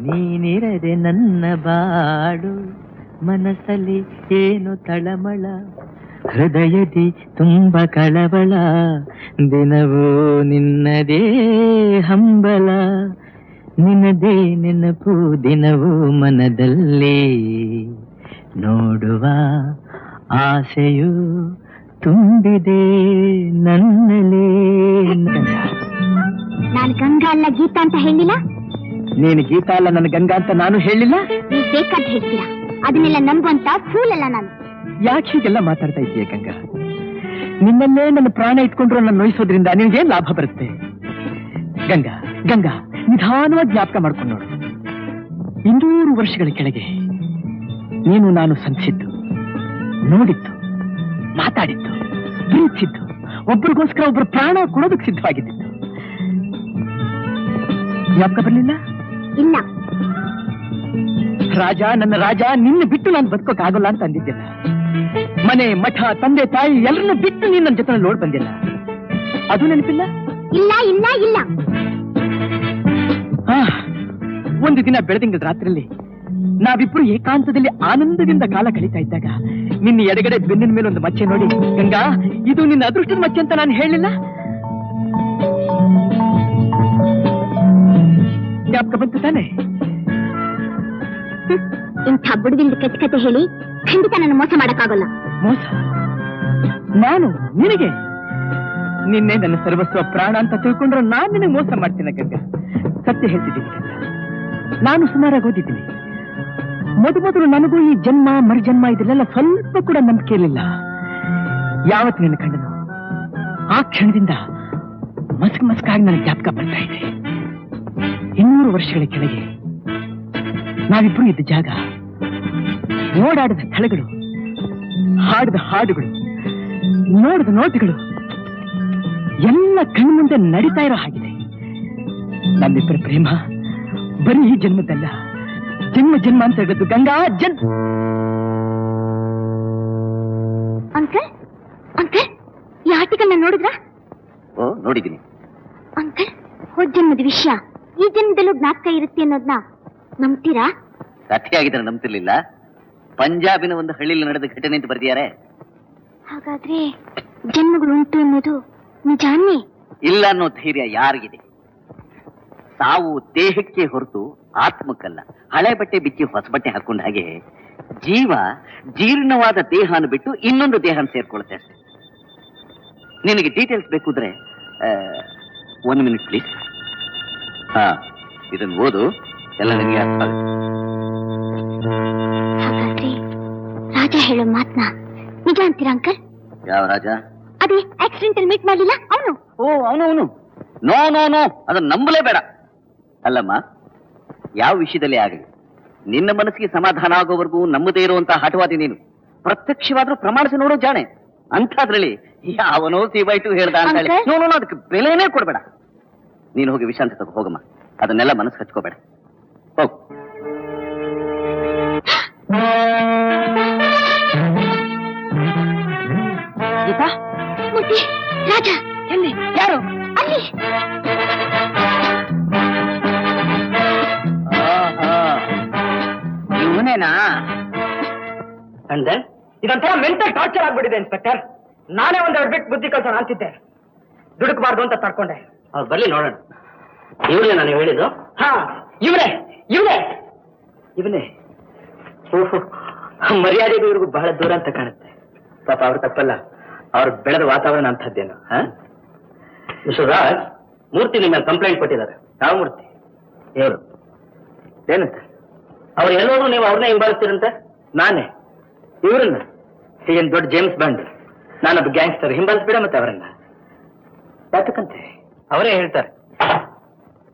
ನೀನಿರದೆ ನನ್ನ ಬಾಡು, ಮನಸ್ಸಲ್ಲಿ ಏನು ತಳಮಳ, ಹೃದಯದಿ ತುಂಬ ಕಳವಳ, ದಿನವೂ ನಿನ್ನದೇ ಹಂಬಲ, ನಿನ್ನದೇ ನೆನಪು ದಿನವೂ ಮನದಲ್ಲಿ, ನೋಡುವ ಆಸೆಯು ತುಂಬಿದೆ ನನ್ನಲೇ. ನಾನು ಗಂಗಾ ಅಲ್ಲ ಗೀತಾ ಅಂತ ಹೇಳಿಲ್ಲ? ನೀನು ಗೀತಾ ಅಲ್ಲ ನನ್ನ ಗಂಗಾ ಅಂತ ನಾನು ಹೇಳಿಲ್ಲ. ನೀವು ಬೇಕಾದ ಹೇಳ್ತೀರಾ, ಅದನ್ನೆಲ್ಲ ನಂಬುವಂತ ಫೂಲ್ ಅಲ್ಲ ನಾನು. ಯಾಕೆ ಹೀಗೆಲ್ಲ ಮಾತಾಡ್ತಾ ಇದ್ದೀಯ ಗಂಗಾ? ನಿನ್ನಲ್ಲೇ ನನ್ನ ಪ್ರಾಣ ಇಟ್ಕೊಂಡ್ರು ನನ್ನ ನೋಯಿಸೋದ್ರಿಂದ ನಿನಗೇನ್ ಲಾಭ ಬರುತ್ತೆ? ಗಂಗಾ, ಗಂಗಾ, ನಿಧಾನವಾಗಿ ಜ್ಞಾಪಕ ಮಾಡ್ಕೊಂಡು ನೋಡು. 200 ವರ್ಷಗಳ ಕೆಳಗೆ ನೀನು ನಾನು ಸಂಧಿಸಿದ್ದು, ನೋಡಿದ್ದು, ಮಾತಾಡಿದ್ದು, ಪ್ರೀತಿಸಿದ್ದು, ಒಬ್ಬರಿಗೋಸ್ಕರ ಒಬ್ಬರು ಪ್ರಾಣ ಕೊಡೋದಕ್ಕೆ ಸಿದ್ಧವಾಗಿದ್ದು. ಜ್ಞಾಪಕ ಬರಲಿಲ್ಲ? ಇಲ್ಲ. ರಾಜ, ನನ್ನ ರಾಜ, ನಿನ್ನ ಬಿಟ್ಟು ನಾನು ಬದುಕೋಕ್ಕಾಗಲ್ಲ ಅಂತ ಅಂದಿದ್ದಿಲ್ಲ. ಮನೆ, ಮಠ, ತಂದೆ, ತಾಯಿ ಎಲ್ಲರನ್ನು ಬಿಟ್ಟು ನೀನ್ ನನ್ನ ಜೊತೆ ನೋಡ್ ಬಂದಿಲ್ಲ. ಅದು ನೆನಪಿಲ್ಲ? ಇಲ್ಲ ಇಲ್ಲ ಇಲ್ಲ. ಒಂದು ದಿನ ಬೆಳದಿಂಗಳ ರಾತ್ರಿಯಲ್ಲಿ ನಾವಿಬ್ರು ಏಕಾಂತದಲ್ಲಿ ಆನಂದದಿಂದ ಕಾಲ ಕಳೀತಾ ಇದ್ದಾಗ ನಿನ್ನ ಎಡಗಡೆ ಬೆನ್ನಿನ ಮೇಲೆ ಒಂದು ಮಚ್ಚೆ ನೋಡಿ, ಗಂಗಾ ಇದು ನಿನ್ನ ಅದೃಷ್ಟದ ಮಚ್ಚೆ ಅಂತ ನಾನು ಹೇಳಿಲ್ಲ? ಜ್ಞಾಪಕ ಬಂತು ತಾನೆ? ಇಂಥ ಬುಡದಿಂದ ಕೆಟ್ಟ ಕತೆ ಹೇಳಿ ಖಂಡಿತ ನನ್ನ ಮೋಸ ಮಾಡಕ್ಕಾಗಲ್ಲ. ಮೋಸ? ನಾನು ನಿನಗೆ? ನಿನ್ನೆ ನನ್ನ ಸರ್ವಸ್ವ ಪ್ರಾಣ ಅಂತ ತಿಳ್ಕೊಂಡ್ರೆ ನಾನು ನಿನಗೆ ಮೋಸ ಮಾಡ್ತೀನಿ ಗಂಗಾ. ಸತ್ಯ ಹೇಳ್ತಿದ್ದೀನಿ ಗಂಗಾ, ನಾನು ಸುಮಾರಾಗಿ ಓದಿದ್ದೀನಿ. ಮೊದಲು ನನಗೂ ಈ ಜನ್ಮ ಮರುಜನ್ಮ ಇದೆಲ್ಲ ಸ್ವಲ್ಪ ಕೂಡ ನಂಬಿಕೆ ಇರಲಿಲ್ಲ. ಯಾವತ್ತು ನಿನ್ನ ಕಂಡನು ಆ ಕ್ಷಣದಿಂದ ಮಸ್ಕಾಗಿ ನನಗೆ ಜ್ಞಾಪಕ ಬರ್ತಾ ಇದೆ. 200 ವರ್ಷಗಳ ಕೆಳಗೆ ನಾವಿಬ್ರು ಇದ್ದ ಜಾಗ, ಓಡಾಡಿದ ಸ್ಥಳಗಳು, ಹಾಡಿದ ಹಾಡುಗಳು, ನೋಡಿದ ನೋಟಗಳು ಎಲ್ಲ ಕಣ್ಮುಂದೆ ನಡೀತಾ ಇರೋ ಹಾಗಿದೆ. ನಮ್ಮಿಬ್ಬರ ಪ್ರೇಮ ಬರೀ ಈ ಜನ್ಮದಲ್ಲ, ಜನ್ಮ ಜನ್ಮ ಅಂತ ಹೇಳದ್ದು ಗಂಗಾ. ಅಂಕಲ್, ಅಂಕಲ್, ಈ ಆರ್ಟಿಕಲ್ ನೋಡಿದ್ರಾ? ಓ, ನೋಡಿದ್ದೀನಿ. ಅಂಕಲ್, ಹೋದ ಜನ್ಮದ ವಿಷಯ ಈ ಜನ್ಮದಲ್ಲೂ ಜ್ಞಾಪಕ ಇರುತ್ತೆ ಅನ್ನೋದನ್ನ ನಂಬ್ತೀರಾ? ಕಥೆಯಾಗಿದ್ರೆ ನಂಬ್ತಿರ್ಲಿಲ್ಲ. ಪಂಜಾಬಿನ ಒಂದು ಹಳ್ಳಿಯಲ್ಲಿ ನಡೆದ ಘಟನೆ ಅಂತ ಬರ್ದಿದ್ದಾರೆ. ಹಾಗಾದ್ರೆ ಜನ್ಮಗಳು ಉಂಟು ಅನ್ನೋದು ನಿಜಾನೇ? ಇಲ್ಲ ಅನ್ನೋ ಧೈರ್ಯ ಯಾರಿಗಿದೆ? ಸಾವು ದೇಹಕ್ಕೆ ಹೊರತು ಆತ್ಮಕ್ಕಲ್ಲ. ಹಳೆ ಬಟ್ಟೆ ಬಿಚ್ಚಿ ಹೊಸ ಬಟ್ಟೆ ಹಾಕೊಂಡ ಹಾಗೆ ಜೀವ ಜೀರ್ಣವಾದ ದೇಹನ ಬಿಟ್ಟು ಇನ್ನೊಂದು ದೇಹನ ಸೇರ್ಕೊಳ್ಳುತ್ತೆ ಅಷ್ಟೇ. ನಿನಗೆ ಡೀಟೇಲ್ಸ್ ಬೇಕು ಅಂದ್ರೆ 1 ಮಿನಿಟ್ ಪ್ಲೀಸ್. ಹಾ, ಇದನ್ನು ಓದು, ಎಲ್ಲ ನನಗೆ ಅರ್ಥ ಆಗುತ್ತೆ. ಹಾಗಾದ್ರೆ ರಾಜ ಹೇಳೋ ಮಾತ್ನ ನಿಜ ಅಂತೀರಾ ಅಂಕಲ್? ಯಾವ ರಾಜ? ಅದೇ ಆಕ್ಸಿಡೆಂಟ್ ಅಲ್ಲಿ ಮೀಟ್ ಮಾಡಲಿಲ್ಲ ಅವನು. ಓ, ಅವನು. ನೋ ನೋ ನೋ, ಅದನ್ನ ನಂಬಲೇಬೇಡ. ಅಲ್ಲಮ್ಮ, ಯಾವ ವಿಷಯದಲ್ಲಿ ಆಗಲಿ ನಿನ್ನ ಮನಸ್ಸಿಗೆ ಸಮಾಧಾನ ಆಗೋವರೆಗೂ ನಂಬದೇ ಇರುವಂತಹ ಹಠವಾದಿ ನೀನು. ಪ್ರತ್ಯಕ್ಷವಾದ್ರೂ ಪ್ರಮಾಣಿಸಿ ನೋಡೋ ಜಾಣೆ. ಅಂಥದ್ರಲ್ಲಿ ಯಾವನೋ C/2 ಹೇಳ್ದ ಅಂತ ಹೇಳಿ ನೋ ನೋ, ಅದಕ್ಕೆ ಬೆಲೆನೇ ಕೊಡ್ಬೇಡ. ನೀನು ಹೋಗಿ ವಿಶ್ರಾಂತಿ ತಗೋ, ಹೋಗಮ್ಮ. ಅದನ್ನೆಲ್ಲ ಮನಸ್ಸು ಹಚ್ಕೋಬೇಡ, ಹೋಗು. ಗೀತಾ, ಮುಟ್ಟಿ, ರಾಜ ಎಲ್ಲಿ? ಯಾರು? ಅಲ್ಲಿ. ಇವನೇನಾ? ಅಂದ್ರೆ ಇದೊಂಥರ ಮೆಂಟಲ್ ಟಾರ್ಚರ್ ಆಗ್ಬಿಟ್ಟಿದೆ ಇನ್ಸ್ಪೆಕ್ಟರ್. ನಾನೇ ಒಂದೆರಡು ಬಿಟ್ಟು ಬುದ್ಧಿ ಕಲ್ಸೋಣ ಅಂತಿದ್ದೆ, ದುಡುಕಬಾರ್ದು ಅಂತ ತಡ್ಕೊಂಡೆ. ಬರ್ಲಿ ನೋಡೋಣ. ಇವರೇ ನಾನು ಹೇಳಿದ್ದು. ಹಾ, ಇವನೇ ಇವನೇ ಇವನೇ. ಓಹೋ, ಮರ್ಯಾದೆಗೂ ಇವ್ರಿಗೂ ಬಹಳ ದೂರ ಅಂತ ಕಾಣುತ್ತೆ. ಪಾಪ ಅವ್ರು ತಪ್ಪಲ್ಲ, ಅವ್ರು ಬೆಳೆದ ವಾತಾವರಣ ಅಂತದ್ದೇನು. ಮಿಸ್ಟರ್ ರಾಜ್, ಮೂರ್ತಿ ನಿಮ್ಮ ಮೇಲೆ ಕಂಪ್ಲೇಂಟ್ ಕೊಟ್ಟಿದ್ದಾರೆ. ಯಾವ ಮೂರ್ತಿ? ಇವರು. ಏನಂತ? ಅವ್ರು ಎಲ್ಲೋದ್ರು ನೀವು ಅವ್ರನ್ನೇ ಹಿಂಬಾಲಿಸ್ತೀರಂತೆ. ನಾನೇ ಇವರನ್ನ? ಏನ್ ದೊಡ್ಡ ಜೇಮ್ಸ್ ಬಾಂಡ್, ನಾನೊಬ್ಬ ಗ್ಯಾಂಗ್ಸ್ಟರ್, ಹಿಂಬಾಲಿಸ್ಬೇಡ ಮತ್ತೆ ಅವರನ್ನ. ಯಾತಕ್ಕಂತೆ? ಅವರೇ ಹೇಳ್ತಾರೆ.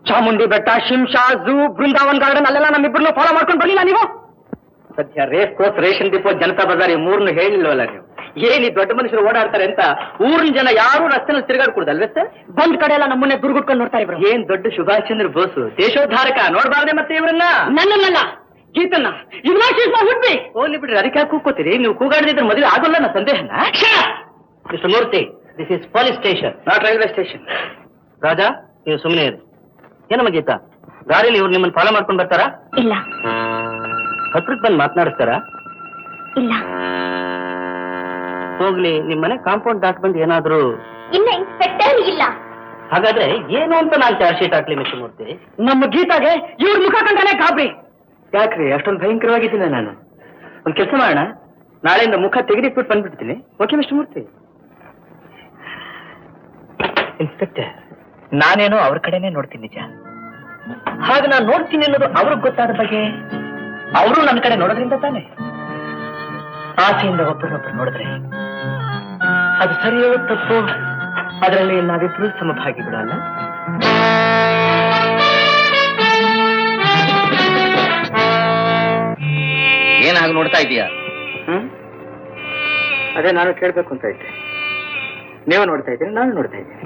ಚಾಮುಂಡಿ ಬೆಟ್ಟ, ಶಿಮ್ಶಾ, ಝೂ, ಬೃಂದಾವನ್ ಗಾರ್ಡನ್ ಅಲ್ಲೆಲ್ಲ ನಮ್ಮಿಬ್ಬರನ್ನು ಫಾಲೋ ಮಾಡ್ಕೊಂಡು ಬರಲಿಲ್ಲ ನೀವು? ಸದ್ಯ race course, ration depot, Janata Bazaar ಈ ಮೂರನ್ನು ಹೇಳಿಲ್ವಲ್ಲ ನೀವು? ಏನ್ ಈ ದೊಡ್ಡ ಮನುಷ್ಯರು ಓಡಾಡ್ತಾರೆ ಅಂತ ಊರಿನ ಜನ ಯಾರು ರಸ್ತೆನಲ್ಲಿ ತಿರುಗಾಡ್ಕೊಡುದಲ್ವೇ ಸರ್? ಬಂದ್ ಕಡೆ ಎಲ್ಲ ನಮ್ಮನ್ನೇ ದುರ್ಗುಟ್ಕೊಂಡು ನೋಡ್ತಾರೆ ಇವ್ರು. ಏನ್ ದೊಡ್ಡ ಸುಭಾಷ್ ಚಂದ್ರ ಬೋಸ್, ದೇಶೋದ್ಧಾರಕ, ನೋಡ್ಬಾರ್ದೆ ಮತ್ತೆ ಇವ್ರನ್ನ? ನನ್ನನ್ನಲ್ಲ, ಗೀತನ್ನ. ಹುಟ್ಟಿ ಹೋಗ್ಲಿ ಬಿಡ್ರಿ, ಅದಕ್ಕೆ ಯಾಕೆ ಕೂಗ್ಕೋತೀರಿ? ನೀವು ಕೂಗಾಡದಿದ್ರೆ ಮದುವೆ ಆಗೋಲ್ಲ ನನ್ನ ಸಂದೇಹನ. Mister Murthy, this is police station, not railway station. Raja, ನೀವು ಸುಮ್ಮನೆ ಇರಿ. ಏನಮ್ಮ ಗೀತಾ, ದಾರಿಲಿ ಇವ್ರು ನಿಮ್ಮನ್ನು ಫಾಲೋ ಮಾಡ್ಕೊಂಡು ಬರ್ತಾರಾ? ಇಲ್ಲ ಹತ್ರಕ್ಕೆ ಬಂದು ಮಾತನಾಡಿಸ್ತಾರಾ? ಇಲ್ಲ. ಹೋಗ್ಲಿ, ನಿಮ್ ಮನೆ ಕಾಂಪೌಂಡ್ ದಾಟ್ ಬಂದು ಏನಾದ್ರು? ಇಲ್ಲ ಇನ್ಸ್ಪೆಕ್ಟರ್, ಇಲ್ಲ. ಹಾಗಾದ್ರೆ ಏನು ಅಂತ ನಾನು ಚಾರ್ಜ್ ಶೀಟ್ ಹಾಕ್ಲಿ ಮಿಸ್ಟರ್ ಮೂರ್ತಿ? ನಮ್ಮ ಗೀತಾಗೆ ಇವ್ರ ಮುಖ ಕಂಡನೆ ಗಾಬರಿ. ಯಾಕ್ರಿ ಅಷ್ಟೊಂದು ಭಯಂಕರವಾಗಿದ್ದೀನಿ ನಾನು? ಒಂದ್ ಕೆಲಸ ಮಾಡೋಣ, ನಾಳೆಯಿಂದ ಮುಖ ತೆಗೆದಿಟ್ಬಿಟ್ಟು ಬಂದ್ಬಿಡ್ತೀನಿ. ಓಕೆ ಮಿಸ್ಟರ್ ಮೂರ್ತಿ? ಇನ್ಸ್ಪೆಕ್ಟರ್, ನಾನೇನೋ ಅವ್ರ ಕಡೆನೆ ನೋಡ್ತೀನಿ ನಿಜ. ಹಾಗೆ ನಾನು ನೋಡ್ತೀನಿ ಅನ್ನೋದು ಅವ್ರಿಗೆ ಗೊತ್ತಾದ ಬಗ್ಗೆ ಅವರು ನನ್ನ ಕಡೆ ನೋಡೋದ್ರಿಂದ ತಾನೆ. ಆಸೆಯಿಂದ ಒಬ್ಬರೊಬ್ಬರು ನೋಡಿದ್ರೆ ಅದು ಸರಿಯೋ ತಪ್ಪು, ಅದರಲ್ಲಿ ನಾವಿಬ್ರು ಸಮಭಾಗಿಗಳು ಅಲ್ಲ? ಏನಾಗ ನೋಡ್ತಾ ಇದೀಯಾ? ಅದೇ ನಾನು ಕೇಳ್ಬೇಕು ಅಂತ ಇದ್ದೆ. ನೀವು ನೋಡ್ತಾ ಇದ್ದೀರಿ, ನಾನು ನೋಡ್ತಾ ಇದ್ದೀನಿ.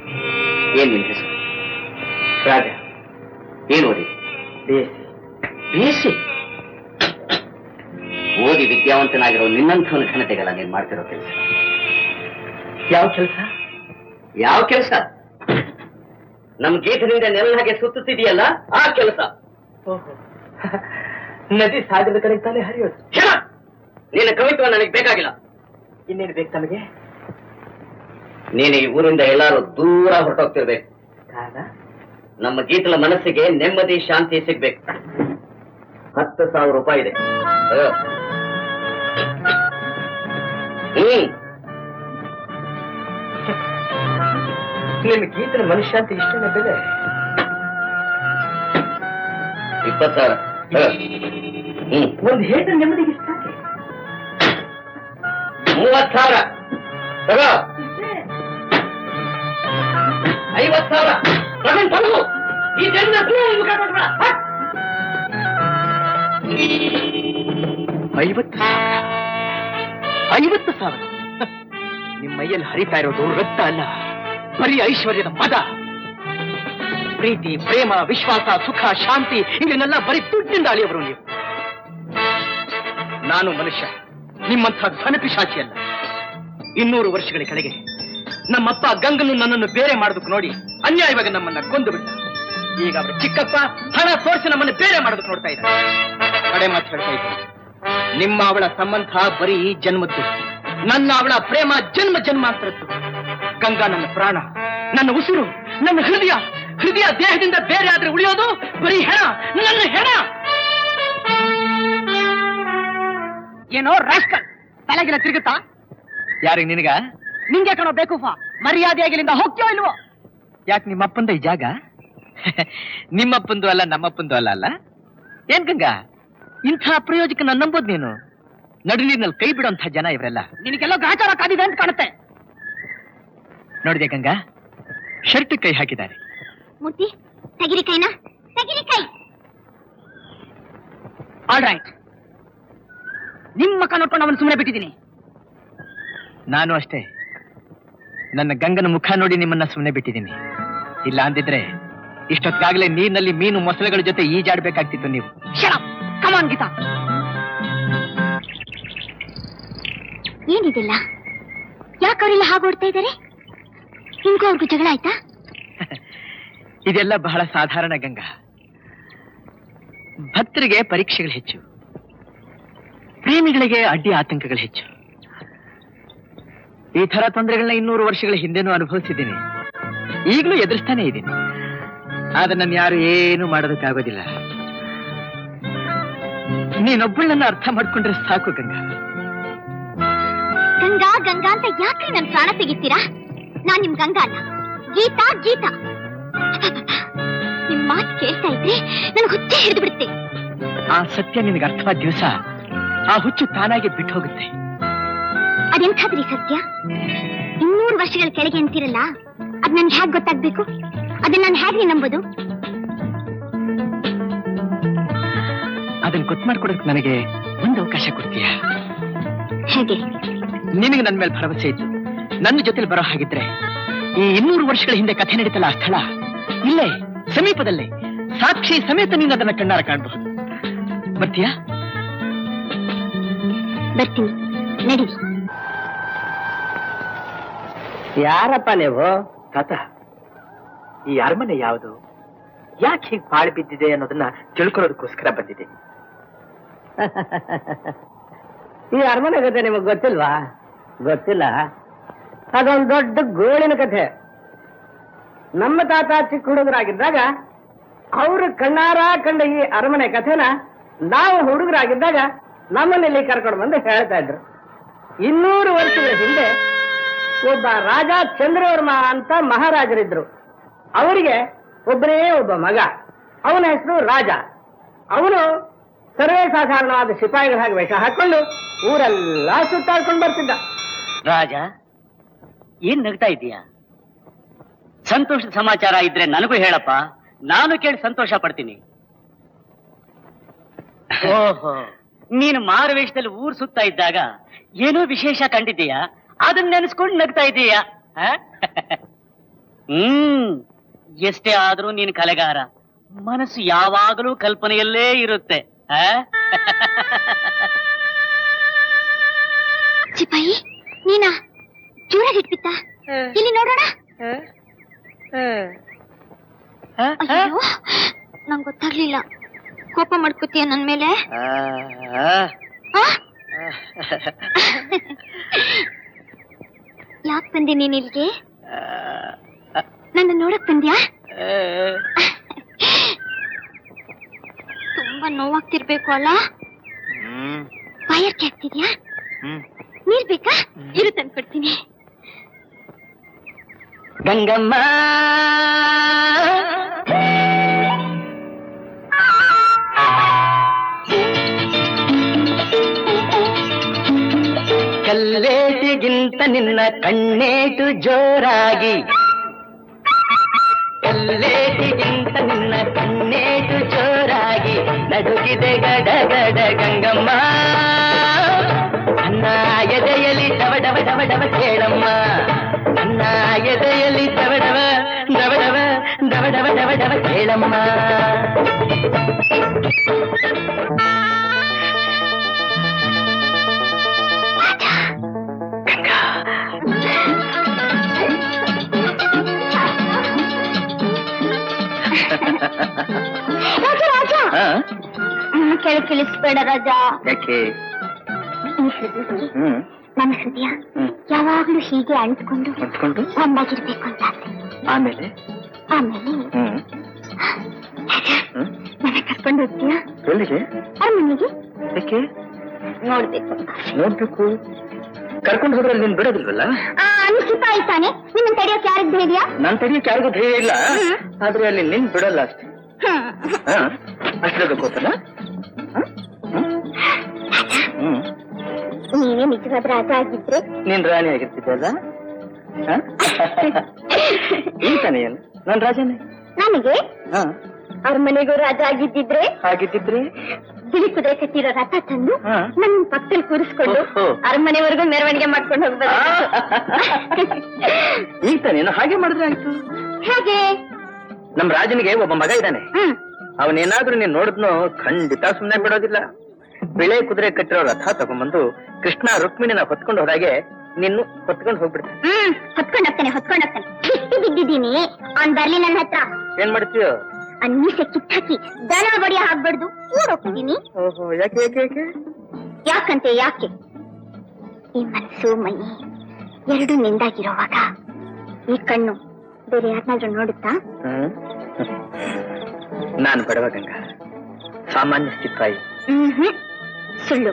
ಏನ್ ನಿನ್ ಹೆಸರು? ರಾಜ. ಏನ್ ಓದಿ? BSc. ಓದಿ ವಿದ್ಯಾವಂತನಾಗಿರೋ ನಿನ್ನಂಥವನ ಘನತೆಗಲ್ಲ ನೀನ್ ಮಾಡ್ತಿರೋ ಕೆಲಸ. ಯಾವ ಕೆಲಸ? ಯಾವ ಕೆಲಸ? ನಮ್ ಗೀತದಿಂದ ನೆಲ ಹಾಗೆ ಸುತ್ತುತ್ತಿದೆಯಲ್ಲ, ಆ ಕೆಲಸ. ನದಿ ಸಾಗರದ ಕಡೆ ತಾನೇ ಹರಿಯೋದು. ನಿನ್ನ ಕವಿತ್ವ ನನಗೆ ಬೇಕಾಗಿಲ್ಲ. ಇನ್ನೇನು ಬೇಕು ತಮಗೆ? ನೀನು ಈ ಊರಿಂದ ಎಲ್ಲಾರು ದೂರ ಹೊರಟೋಗ್ತಿರ್ಬೇಕು. ಕಾರಣ? ನಮ್ಮ ಗೀತಲ ಮನಸ್ಸಿಗೆ ನೆಮ್ಮದಿ, ಶಾಂತಿ ಸಿಗ್ಬೇಕು. 10,000 ರೂಪಾಯಿ ಇದೆ. ನಿಮ್ಮ ಗೀತನ ಮನುಷ್ಯ ಅಂತ ಇಷ್ಟನೇ ಬೆಲೆ? 20,000. ಒಂದು ಹೇಟ ನೆಮ್ಮದಿಗೆ ಇಷ್ಟ. 30,000. ತಗೋ. 50,000. ತಗೊಂಡು ಈ ಜನ 50,000. ನಿಮ್ಮ ಮೈಯಲ್ಲಿ ಹರಿತಾ ಇರೋದು ರಕ್ತ ಅಲ್ಲ, ಬರೀ ಐಶ್ವರ್ಯದ ಮದ. ಪ್ರೀತಿ, ಪ್ರೇಮ, ವಿಶ್ವಾಸ, ಸುಖ, ಶಾಂತಿ ಇದನ್ನೆಲ್ಲ ಬರೀ ದುಡ್ಡಿನಿಂದ ಅಳಿಯವರು ನೀವು. ನಾನು ಮನುಷ್ಯ, ನಿಮ್ಮಂಥ ಧನಪಿಶಾಚಿ ಅಲ್ಲ. 200 ವರ್ಷಗಳ ಕೆಳಗೆ ನಮ್ಮಪ್ಪ ಗಂಗನ್ನು ನನ್ನನ್ನು ಬೇರೆ ಮಾಡೋದಕ್ಕೆ ನೋಡಿ ಅನ್ಯಾಯವಾಗಿ ನಮ್ಮನ್ನ ಕೊಂದು ಬಿಟ್ಟ. ಈಗ ಅವರ ಚಿಕ್ಕಪ್ಪ ಹಣ ತೋರಿಸಿ ನಮ್ಮನ್ನು ಬೇರೆ ಮಾಡೋದಕ್ಕೆ ನೋಡ್ತಾ ಇದ್ದಾರೆ. ಕಡೆ ಮಾತು ಹೇಳ್ತಾ ಇದ್ದಾರೆ, ನಿಮ್ಮ ಅವಳ ಸಂಬಂಧ ಬರೀ ಈ ಜನ್ಮದ್ದು, ನನ್ನ ಅವಳ ಪ್ರೇಮ ಜನ್ಮ ಜನ್ಮಾಂತರದ್ದು. ಗಂಗಾ ನನ್ನ ಪ್ರಾಣ, ನನ್ನ ಉಸಿರು, ನನ್ನ ಹೃದಯ. ಹೃದಯ ದೇಹದಿಂದ ಬೇರೆ ಆದ್ರೆ ಉಳಿಯೋದು ಬರೀ ಹೆಣ, ನನ್ನ ಹೆಣ. ಏನೋ ರಾಸ್ಕಲ್, ತಲೆಗಿನ ತಿರುಗುತ್ತಾ? ಯಾರಿಗೆ? ನಿನಗ? ನಿಂಗೆ ಕಣೋ ಬೇಕೂಫ. ಮರ್ಯಾದೆಯಾಗಿ ಇಲ್ಲಿಂದ ಹೋಗ್ತೀಯೋ ಇಲ್ವೋ? ಯಾಕೆ ನಿಮ್ಮಪ್ಪಂದ ಈ ಜಾಗ? ನಿಮ್ಮಪ್ಪಂದು ಅಲ್ಲ, ನಮ್ಮಪ್ಪಂದು ಅಲ್ಲ. ಅಲ್ಲ ಏನ್ ಗಂಗಾ, ಇಂಥ ಪ್ರಯೋಜಕನ ನಂಬೋದು ನೀನು? ನಡು ನೀರಿನಲ್ಲಿ ಕೈ ಬಿಡುವಂಥ ಜನ ಇವರೆಲ್ಲ. ನಿನಗೆಲ್ಲ ಗ್ರಾಚಾರ ಕಾದಿದೆ ಅಂತ ಕಾಣುತ್ತೆ. ನೋಡಿದೆ ಗಂಗಾ, ಶರ್ಟ್ ಕೈ ಹಾಕಿದ್ದಾರೆ. ಮೂರ್ತಿ, ತೆಗಿರಿ ಕೈನಾ, ತೆಗಿರಿ ಕೈ. ಆಲ್ ರೈಟ್, ನಿಮ್ಮ ಮುಖ ನೋಡ್ಕೊಂಡು ಅವನು ಸುಮ್ಮನೆ ಬಿಟ್ಟಿದ್ದೀನಿ. ನಾನು ಅಷ್ಟೇ, ನನ್ನ ಗಂಗನ ಮುಖ ನೋಡಿ ನಿಮ್ಮನ್ನ ಸುಮ್ಮನೆ ಬಿಟ್ಟಿದ್ದೀನಿ. ಇಲ್ಲ ಅಂದಿದ್ರೆ ಇಷ್ಟೊತ್ತಾಗಲೇ ನೀರಿನಲ್ಲಿ ಮೀನು ಮೊಸಳೆಗಳ ಜೊತೆ ಈಜಾಡ್ಬೇಕಾಗ್ತಿತ್ತು ನೀವು. ಕಮಾನ್ ಗೀತಾ. ಏನಿದೆಲ್ಲ? ಯಾಕೆ ಅವರೆಲ್ಲ ಹಾಗೋಡ್ತಾ ಇದ್ದಾರೆ? ನಿಮ್ಗೂ ಅವ್ರಿಗೂ ಜಗಳ ಆಯ್ತಾ? ಇದೆಲ್ಲ ಬಹಳ ಸಾಧಾರಣ ಗಂಗಾ. ಭಕ್ತರಿಗೆ ಪರೀಕ್ಷೆಗಳು ಹೆಚ್ಚು, ಪ್ರೇಮಿಗಳಿಗೆ ಅಡ್ಡಿ ಆತಂಕಗಳು ಹೆಚ್ಚು. ಈ ತರ ತೊಂದರೆಗಳನ್ನ 200 ವರ್ಷಗಳ ಹಿಂದೆನೂ ಅನುಭವಿಸಿದ್ದೀನಿ, ಈಗಲೂ ಎದುರಿಸ್ತಾನೆ ಇದ್ದೀನಿ. ಆದ್ರೆ ನನ್ನ ಯಾರು ಏನು ಮಾಡೋದಕ್ಕಾಗೋದಿಲ್ಲ. ನೀನೊಬ್ಬಳನ್ನ ಅರ್ಥ ಮಾಡ್ಕೊಂಡ್ರೆ ಸಾಕು ಗಂಗಾ. ಗಂಗಾ ಗಂಗಾ ಅಂತ ಯಾಕ್ರಿ ನನ್ ಪ್ರಾಣ ತೆಗಿತೀರಾ? ನಾನ್ ನಿಮ್ ಗಂಗಾ ಅಲ್ಲ, ಗೀತಾ ಗೀತಾ. ನಿಮ್ ಮಾತು ಕೇಳ್ತಾ ಇದ್ರೆ ನನ್ ಹುಚ್ಚೆ ಹಿಡಿದು ಬಿಡುತ್ತೆ. ಆ ಸತ್ಯ ನಿನಗೆ ಅರ್ಥವಾದ ದಿವಸ ಆ ಹುಚ್ಚು ತಾನಾಗಿ ಬಿಟ್ಟು ಹೋಗುತ್ತೆ. ಅದೆಂಥಾದ್ರಿ ಸತ್ಯ? 200 ವರ್ಷಗಳ ಕೆಳಗೆ ಅಂತೀರಲ್ಲ, ಅದ್ ನನ್ಗೆ ಹೇಗ್ ಗೊತ್ತಾಗ್ಬೇಕು? ಅದನ್ನ ನಾನು ಹೇಗೆ ನಂಬೋದು? ಅದನ್ನ ಗೊತ್ತು ಮಾಡ್ಕೊಡಕ್ ನನಗೆ ಒಂದು ಅವಕಾಶ ಕೊಡ್ತೀಯಾ? ಹೇಗೆ? ನಿನಗೆ ನನ್ನ ಮೇಲೆ ಭರವಸೆ ಇತ್ತು. ನನ್ನ ಜೊತೆಲಿ ಬರೋ ಹಾಗಿದ್ರೆ ಈ 200 ವರ್ಷಗಳ ಹಿಂದೆ ಕಥೆ ನಡೀತಲ್ಲ ಆ ಸ್ಥಳ ಇಲ್ಲೇ ಸಮೀಪದಲ್ಲೇ ಸಾಕ್ಷಿ ಸಮೇತ ನೀನು ಅದನ್ನ ಕಣ್ಣಾರ ಕಾಣಬಹುದು. ಬರ್ತೀಯಾ? ಬರ್ತೀನಿ, ನಡಿ. ಯಾರಪ್ಪ ನೀವು? ತಾತ, ಈ ಅರಮನೆ ಯಾವುದು, ಯಾಕೆ ಹೀಗೆ ಪಾಳು ಬಿದ್ದಿದೆ ಅನ್ನೋದನ್ನ ತಿಳ್ಕೊಳ್ಳೋದಕ್ಕೋಸ್ಕರ ಬಂದಿದೆ. ಈ ಅರಮನೆ ಕಥೆ ನಿಮಗ್ ಗೊತ್ತಿಲ್ವಾ? ಗೊತ್ತಿಲ್ಲ? ಅದೊಂದು ದೊಡ್ಡ ಗೋಳಿನ ಕಥೆ. ನಮ್ಮ ತಾತ ಚಿಕ್ಕ ಹುಡುಗರಾಗಿದ್ದಾಗ ಅವರು ಕಣ್ಣಾರ ಕಂಡ ಈ ಅರಮನೆ ಕಥೆನ ನಾವು ಹುಡುಗರಾಗಿದ್ದಾಗ ನಮ್ಮನ್ನೆಲ್ಲಿ ಕರ್ಕೊಂಡು ಬಂದು ಹೇಳ್ತಾ ಇದ್ರು. 200 ವರ್ಷಗಳ ಹಿಂದೆ ಒಬ್ಬ ರಾಜ ಚಂದ್ರವರ್ಮ ಅಂತ ಮಹಾರಾಜರಿದ್ರು. ಅವರಿಗೆ ಒಬ್ಬನೇ ಒಬ್ಬ ಮಗ, ಅವನ ಹೆಸರು ರಾಜ. ಅವನು ಸರ್ವೇ ಸಾಧಾರಣವಾದ ಸಿಪಾಯಿಗಳ ಹಾಗೆ ವೇಷ ಹಾಕೊಂಡು ಊರೆಲ್ಲ ಸುತ್ತಾಡ್ಕೊಂಡು ಬರ್ತಿದ್ದ. ರಾಜ, ಏನ್ ನಗ್ತಾ ಇದೀಯಾ? ಸಂತೋಷದ ಸಮಾಚಾರ ಇದ್ರೆ ನನಗೂ ಹೇಳಪ್ಪ, ನಾನು ಕೇಳಿ ಸಂತೋಷ ಪಡ್ತೀನಿ. ಓಹೋ, ನೀನು ಮಾರುವೇಷದಲ್ಲಿ ಊರ್ ಸುತ್ತಾ ಇದ್ದಾಗ ಏನೋ ವಿಶೇಷ ಕಂಡಿದ್ದೀಯಾ? ಅದನ್ನ ನೆನೆಸ್ಕೊಂಡು ನಗ್ತಾ ಇದೀಯಾ? ಎಷ್ಟೇ ಆದ್ರೂ ನೀನು ಕಲೆಗಾರ, ಮನಸ್ಸು ಯಾವಾಗಲೂ ಕಲ್ಪನೆಯಲ್ಲೇ ಇರುತ್ತೆ. ಸಿಪಾಯಿ, ನೀನಾ? ಜೋರಾಗಿ ಇಟ್ಬಿತ್ತ? ಇಲ್ಲಿ ನೋಡೋಣ. ಅಯ್ಯೋ, ನಂಗೆ ಗೊತ್ತಾಗ್ಲಿಲ್ಲ. ಕೋಪ ಮಾಡ್ಕೋತೀಯ ನನ್ ಮೇಲೆ? ಯಾಕೆ ಬಂದೆ ನೀನ್ ಇಲ್ಲಿಗೆ? ನನ್ನ ನೋಡಕ್ ಬಂದ್ಯಾ? ತುಂಬಾ ನೋವಾಗ್ತಿರ್ಬೇಕು ಅಲ್ಲ? ಬಾಯರ್ಕೆ ಆಗ್ತಿದ್ಯಾ? ನೀರ್ ಬೇಕಾ? ಇರು ತಂದ್ಕೊಡ್ತೀನಿ. ಗಂಗಮ್ಮ ಕಲ್ಲೇಟಿಗಿಂತ ನಿನ್ನ ಕಣ್ಣೇಟು ಜೋರಾಗಿ, ಕಲ್ಲೇಟಿಗಿಂತ ನಿನ್ನ ಕಣ್ಣೇಟು ಜೋರಾಗಿ ನಡುಗಿದೆ ಗಡಗಡ ಗಂಗಮ್ಮ. ನನ್ನ ಎದೆಯಲ್ಲಿ ಡವಡವ ಡವಡವ ಕೇಳಮ್ಮ, ನನ್ನ ಎದೆಯಲ್ಲಿ ಡವಡವ ಡವಡವ ಡವಡವ ಡವಡವ ಕೇಳಮ್ಮ. ರಾಜ ರಾಜ, ಕೆಳಗೆ ತಿಳಿಸ್ಬೇಡ ರಾಜ. ಯಾಕೆ? ನನ್ನ ಹೃದಯ ಯಾವಾಗ್ಲೂ ಹೀಗೆ ಅಂಟ್ಕೊಂಡು ಒಂದಾಗಿರ್ಬೇಕು ಅಂತ ಆಸೆ. ಆಮೇಲೆ ಆಮೇಲೆ ನನ್ನ ಕರ್ಕೊಂಡು ಹೋಗ್ತೀಯಾ? ಎಲ್ಲಿಗೆ? ಅರಮನೆಗೆ. ಯಾಕೆ? ನೋಡ್ಬೇಕು. ನೋಡ್ಬೇಕು? ಕರ್ಕೊಂಡು ಹೋದ್ರೆ ನೀನ್ ಬಿಡೋದಿಲ್ವಲ್ಲ? ಸಿಪಾಯಿ ತಾನೆ, ನಿನ್ನ ತಡೆಯೋಕೆ ಯಾರಿಗ್ ಧೈರ್ಯ? ನಾನ್ ತಡೆಯೋಕೆ ಯಾರಿಗೂ ಧೈರ್ಯ ಇಲ್ಲ, ಆದ್ರೆ ಅಲ್ಲಿ ನಿನ್ ಬಿಡಲ್ಲ ಅಷ್ಟೇ. ಅಷ್ಟೇ ಗೊತ್ತಲ್ಲ? ನೀನೇ ನಿಜವಾದ ರಾಜ ಆಗಿದ್ರೆ ನೀನ್ ರಾಣಿ ಆಗಿರ್ತಿದ್ದಲ್ಲ? ಈ ತಾನೇ ಏನು? ನಾನ್ ರಾಜನೇ. ನನಗೆ ಅರಮನೆಗೂ ರಾಜ ಆಗಿದ್ದಿದ್ರೆ ಆಗಿದ್ದಿದ್ರೆ ಬಿಳಿ ಕುದುರೆ ಕಟ್ಟಿರೋ ರಥ ತಂದು ನನ್ನ ಪಕ್ಕದಲ್ಲಿ ಕೂರಿಸ್ಕೊಂಡು ಅರಮನೆವರೆಗೂ ಮೆರವಣಿಗೆ ಮಾಡ್ಕೊಂಡು ಹೋಗ್ಬೋದು. ಈ ತಾನೇನು? ಹಾಗೆ ಮಾಡಿದ್ರೆ ಆಯ್ತು. ಹೇಗೆ? ನಮ್ ರಾಜನಿಗೆ ಒಬ್ಬ ಮಗ ಇದ್ದಾನೆ. ಅವನೇನಾದ್ರೂ ನೀನ್ ನೋಡಿದ್ನೋ ಖಂಡಿತ ಸುಮ್ನೆ ಬಿಡೋದಿಲ್ಲ. ಬಿಳೆ ಕುದುರೆ ಕಟ್ಟಿರೋ ರಥ ತಗೊಂಡ್ಬಂದು ಕೃಷ್ಣ ರುಕ್ಮಿಣಿನ ಹೊತ್ಕೊಂಡು ಹೋದಾಗೆ ನಿನ್ನು ಹೊತ್ಕೊಂಡು ಹೋಗ್ಬಿಡ್ತಾನೆ. ಹೊತ್ಕೊಂಡೋಗ್ತಾನೆ. ಬಿಟ್ಟು ಬಿದ್ದಿದ್ದೀನಿ, ಅವ್ನ್ ಬರ್ಲಿ ನನ್ನ ಹತ್ರ. ಏನ್ ಮಾಡ್ತೀಯೋ? ಅನ್ನೀಸೆ ಕಿತ್ತಾಕಿ ದನ ಬಡಿಯ ಹಾಕ್ಬಾರ್ದು ಓಡೋಗ್ತಿದ್ದೀನಿ. ಓಹೋ, ಯಾಕೆ ಯಾಕೆ ಯಾಕೆ? ಯಾಕಂತೆ ಯಾಕೆ? ಈ ಮನಸ್ಸು ಮೈ ಎರಡು ನಿಂದಾಗಿರೋವಾಗ ಈ ಕಣ್ಣು ಬೇರೆ ಯಾರನ್ನಾದ್ರೂ ನೋಡುತ್ತಾ? ನಾನು ಬಡವ ಗಂಗಾ, ಸಾಮಾನ್ಯ ಸಿಪಾಯಿ. ಸುಳ್ಳು.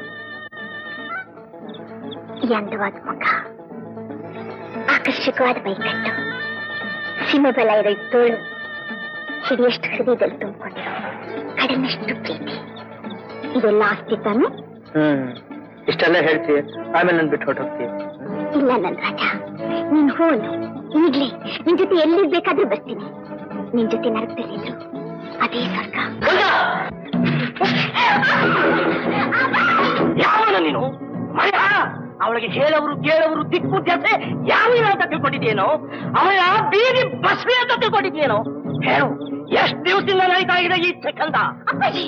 ಈ ಅಂದವಾದ ಮುಖ, ಆಕರ್ಷಕವಾದ ಮೈಕಟ್ಟು, ಸಿಮಬಲ ಇರೋ ತೋಳು, ಹಿಡಿಯಷ್ಟು ಹೃದಯದಲ್ಲಿ ತುಂಬಿಕೊಂಡಿರೋ ಕಡನಷ್ಟು ಪ್ರೀತಿ, ಇದೆಲ್ಲ ಆಸ್ತಿ ತಾನು? ಇಷ್ಟೆಲ್ಲ ಹೇಳ್ತೀವಿ, ಆಮೇಲೆ ನನ್ ಬಿಟ್ಟು ಹೊರಟೋಗ್ತೀವಿ. ಇಲ್ಲ ನನ್ ರಾಜ, ನೀನ್ ಹೋನು. ಈಗ್ಲೇ ನಿನ್ ಜೊತೆ ಎಲ್ಲಿರ್ಬೇಕಾದ್ರೂ ಬರ್ತೀನಿ. ನಿನ್ ಜೊತೆ ನರಕದಲ್ಲಿದ್ರು ಅದೇ ಸ್ವರ್ಗ. ಯಾವನ ನೀನು? ಅವಳಿಗೆ ಹೇಳವರು ಕೇಳವರು ದಿಕ್ಕು ಜೊತೆ ಯಾವಿನ ಅಂತ ತಿಳ್ಕೊಂಡಿದ್ಯೇನೋ? ಅವಳ ಬೀದಿ ಬಸ್ವಿ ಅಂತ ತಿಳ್ಕೊಂಡಿದ್ಯೇನೋ? ಹೇಳು, ಎಷ್ಟು ದಿವಸದಿಂದ ನಡೀತಾ ಇದೆ ಈ ಚಕ್ಕಂದ? ಅಪ್ಪಾಜಿ,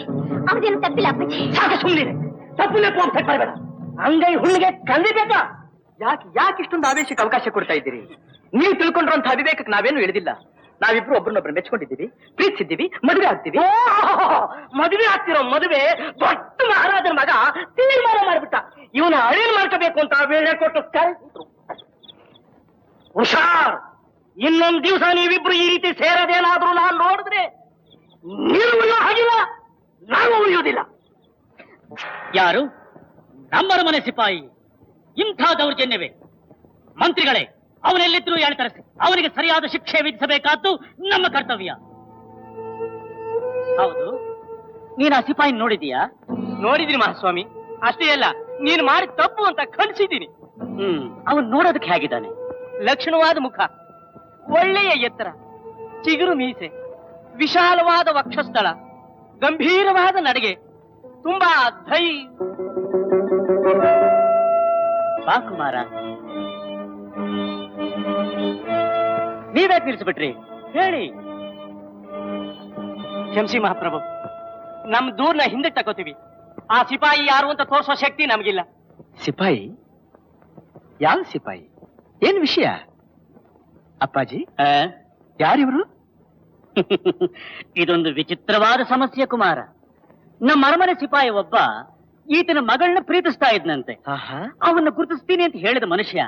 ಅವ್ರದೇನು ತಪ್ಪಿಲ್ಲ ಅಪ್ಪಾಜಿ. ಸಾಕು ಸುಮ್ಮನೆ ತಪ್ಪುಲೆ ಪೋಪ್ ಬರಬೇಡ. ಅಂಗೈ ಹುಣ್ಣಿಗೆ ಕಂದಿಬೇಕಾ? ಯಾಕೆ ಇಷ್ಟೊಂದು ಆವೇಶಕ್ಕೆ ಅವಕಾಶ ಕೊಡ್ತಾ ಇದ್ದೀರಿ? ನೀವು ತಿಳ್ಕೊಂಡಿರುವಂತಹ ಅವಿವೇಕಕ್ಕೆ ನಾವೇನು ಹೇಳಿದಿಲ್ಲ. ನಾವಿಬ್ರು ಒಬ್ಬರನ್ನೊಬ್ಬರು ಮೆಚ್ಕೊಂಡಿದ್ದೀವಿ, ಪ್ರೀತಿಸಿದ್ದೀವಿ, ಮದುವೆ ಆಗ್ತೀವಿ. ಮದುವೆ ಆಗ್ತಿರೋ ಮದುವೆ ದೊಡ್ಡ ಮಹಾರಾಜನ ಮಗ ತೀರ್ಮಾನ ಮಾಡಿಬಿಟ್ಟ. ಇವನ ಅಳೇನ್ ಮಾಡ್ಕೋಬೇಕು ಅಂತ ವೇಳೆ ಕೊಟ್ಟು ಕರೆಸಿದ್ರು. ಹುಷಾರ್, ಇನ್ನೊಂದು ದಿವಸ ನೀವಿಬ್ರು ಈ ರೀತಿ ಸೇರೋದೇನಾದ್ರೂ ನಾನು ನೋಡಿದ್ರೆ ನೀವು ಉಳಿಯೋ ಹಾಗಿಲ್ಲ, ನಾನು ಉಳಿಯೋದಿಲ್ಲ. ಯಾರು? ನಮ್ಮರ ಮನೆ ಸಿಪಾಯಿ. ಇಂಥ ದೌರ್ಜನ್ಯವೇ? ಮಂತ್ರಿಗಳೇ, ಅವನೆಲ್ಲಿದ್ರೂ ಹೇಳ್ತರಿಸಿ ಅವನಿಗೆ ಸರಿಯಾದ ಶಿಕ್ಷೆ ವಿಧಿಸಬೇಕಾದ್ದು ನಮ್ಮ ಕರ್ತವ್ಯ. ಹೌದು, ನೀನು ಆ ಸಿಪಾಯಿ ನೋಡಿದೀಯಾ? ನೋಡಿದ್ದೀನಿ ಮಹಾಸ್ವಾಮಿ. ಅಷ್ಟೇ ಅಲ್ಲ, ನೀನು ಮಾಡಿ ತಪ್ಪು ಅಂತ ಖಂಡಿಸಿದ್ದೀನಿ. ಅವನು ನೋಡೋದಕ್ಕೆ ಹೇಗಿದ್ದಾನೆ? ಲಕ್ಷಣವಾದ ಮುಖ, ಒಳ್ಳೆಯ ಎತ್ತರ, ಚಿಗುರು ಮೀಸೆ, ವಿಶಾಲವಾದ ವಕ್ಷಸ್ಥಳ, ಗಂಭೀರವಾದ ನಡಿಗೆ, ತುಂಬಾ ಬಾ ಕುಮಾರ. ನೀವೇ ತಿಳಿಸ್ಬಿಟ್ರಿ, ಹೇಳಿ. ಕ್ಷಮಿಸಿ ಮಹಾಪ್ರಭು, ನಮ್ ದೂರ್ನ ಹಿಂದೆ ತಗೋತೀವಿ. ಆ ಸಿಪಾಯಿ ಯಾರು ಅಂತ ತೋರಿಸೋ ಶಕ್ತಿ ನಮಗಿಲ್ಲ. ಸಿಪಾಯಿ? ಯಾವ ಸಿಪಾಯಿ? ಏನ್ ವಿಷಯ? ಅಪ್ಪಾಜಿ, ಯಾರಿವರು? ಇದೊಂದು ವಿಚಿತ್ರವಾದ ಸಮಸ್ಯೆ ಕುಮಾರ. ನಮ್ಮ ಅರಮನೆ ಸಿಪಾಯಿ ಒಬ್ಬ ಈತನ ಮಗಳನ್ನ ಪ್ರೀತಿಸ್ತಾ ಇದ್ನಂತೆ. ಅವನ್ನ ಗುರುತಿಸ್ತೀನಿ ಅಂತ ಹೇಳಿದ ಮನುಷ್ಯ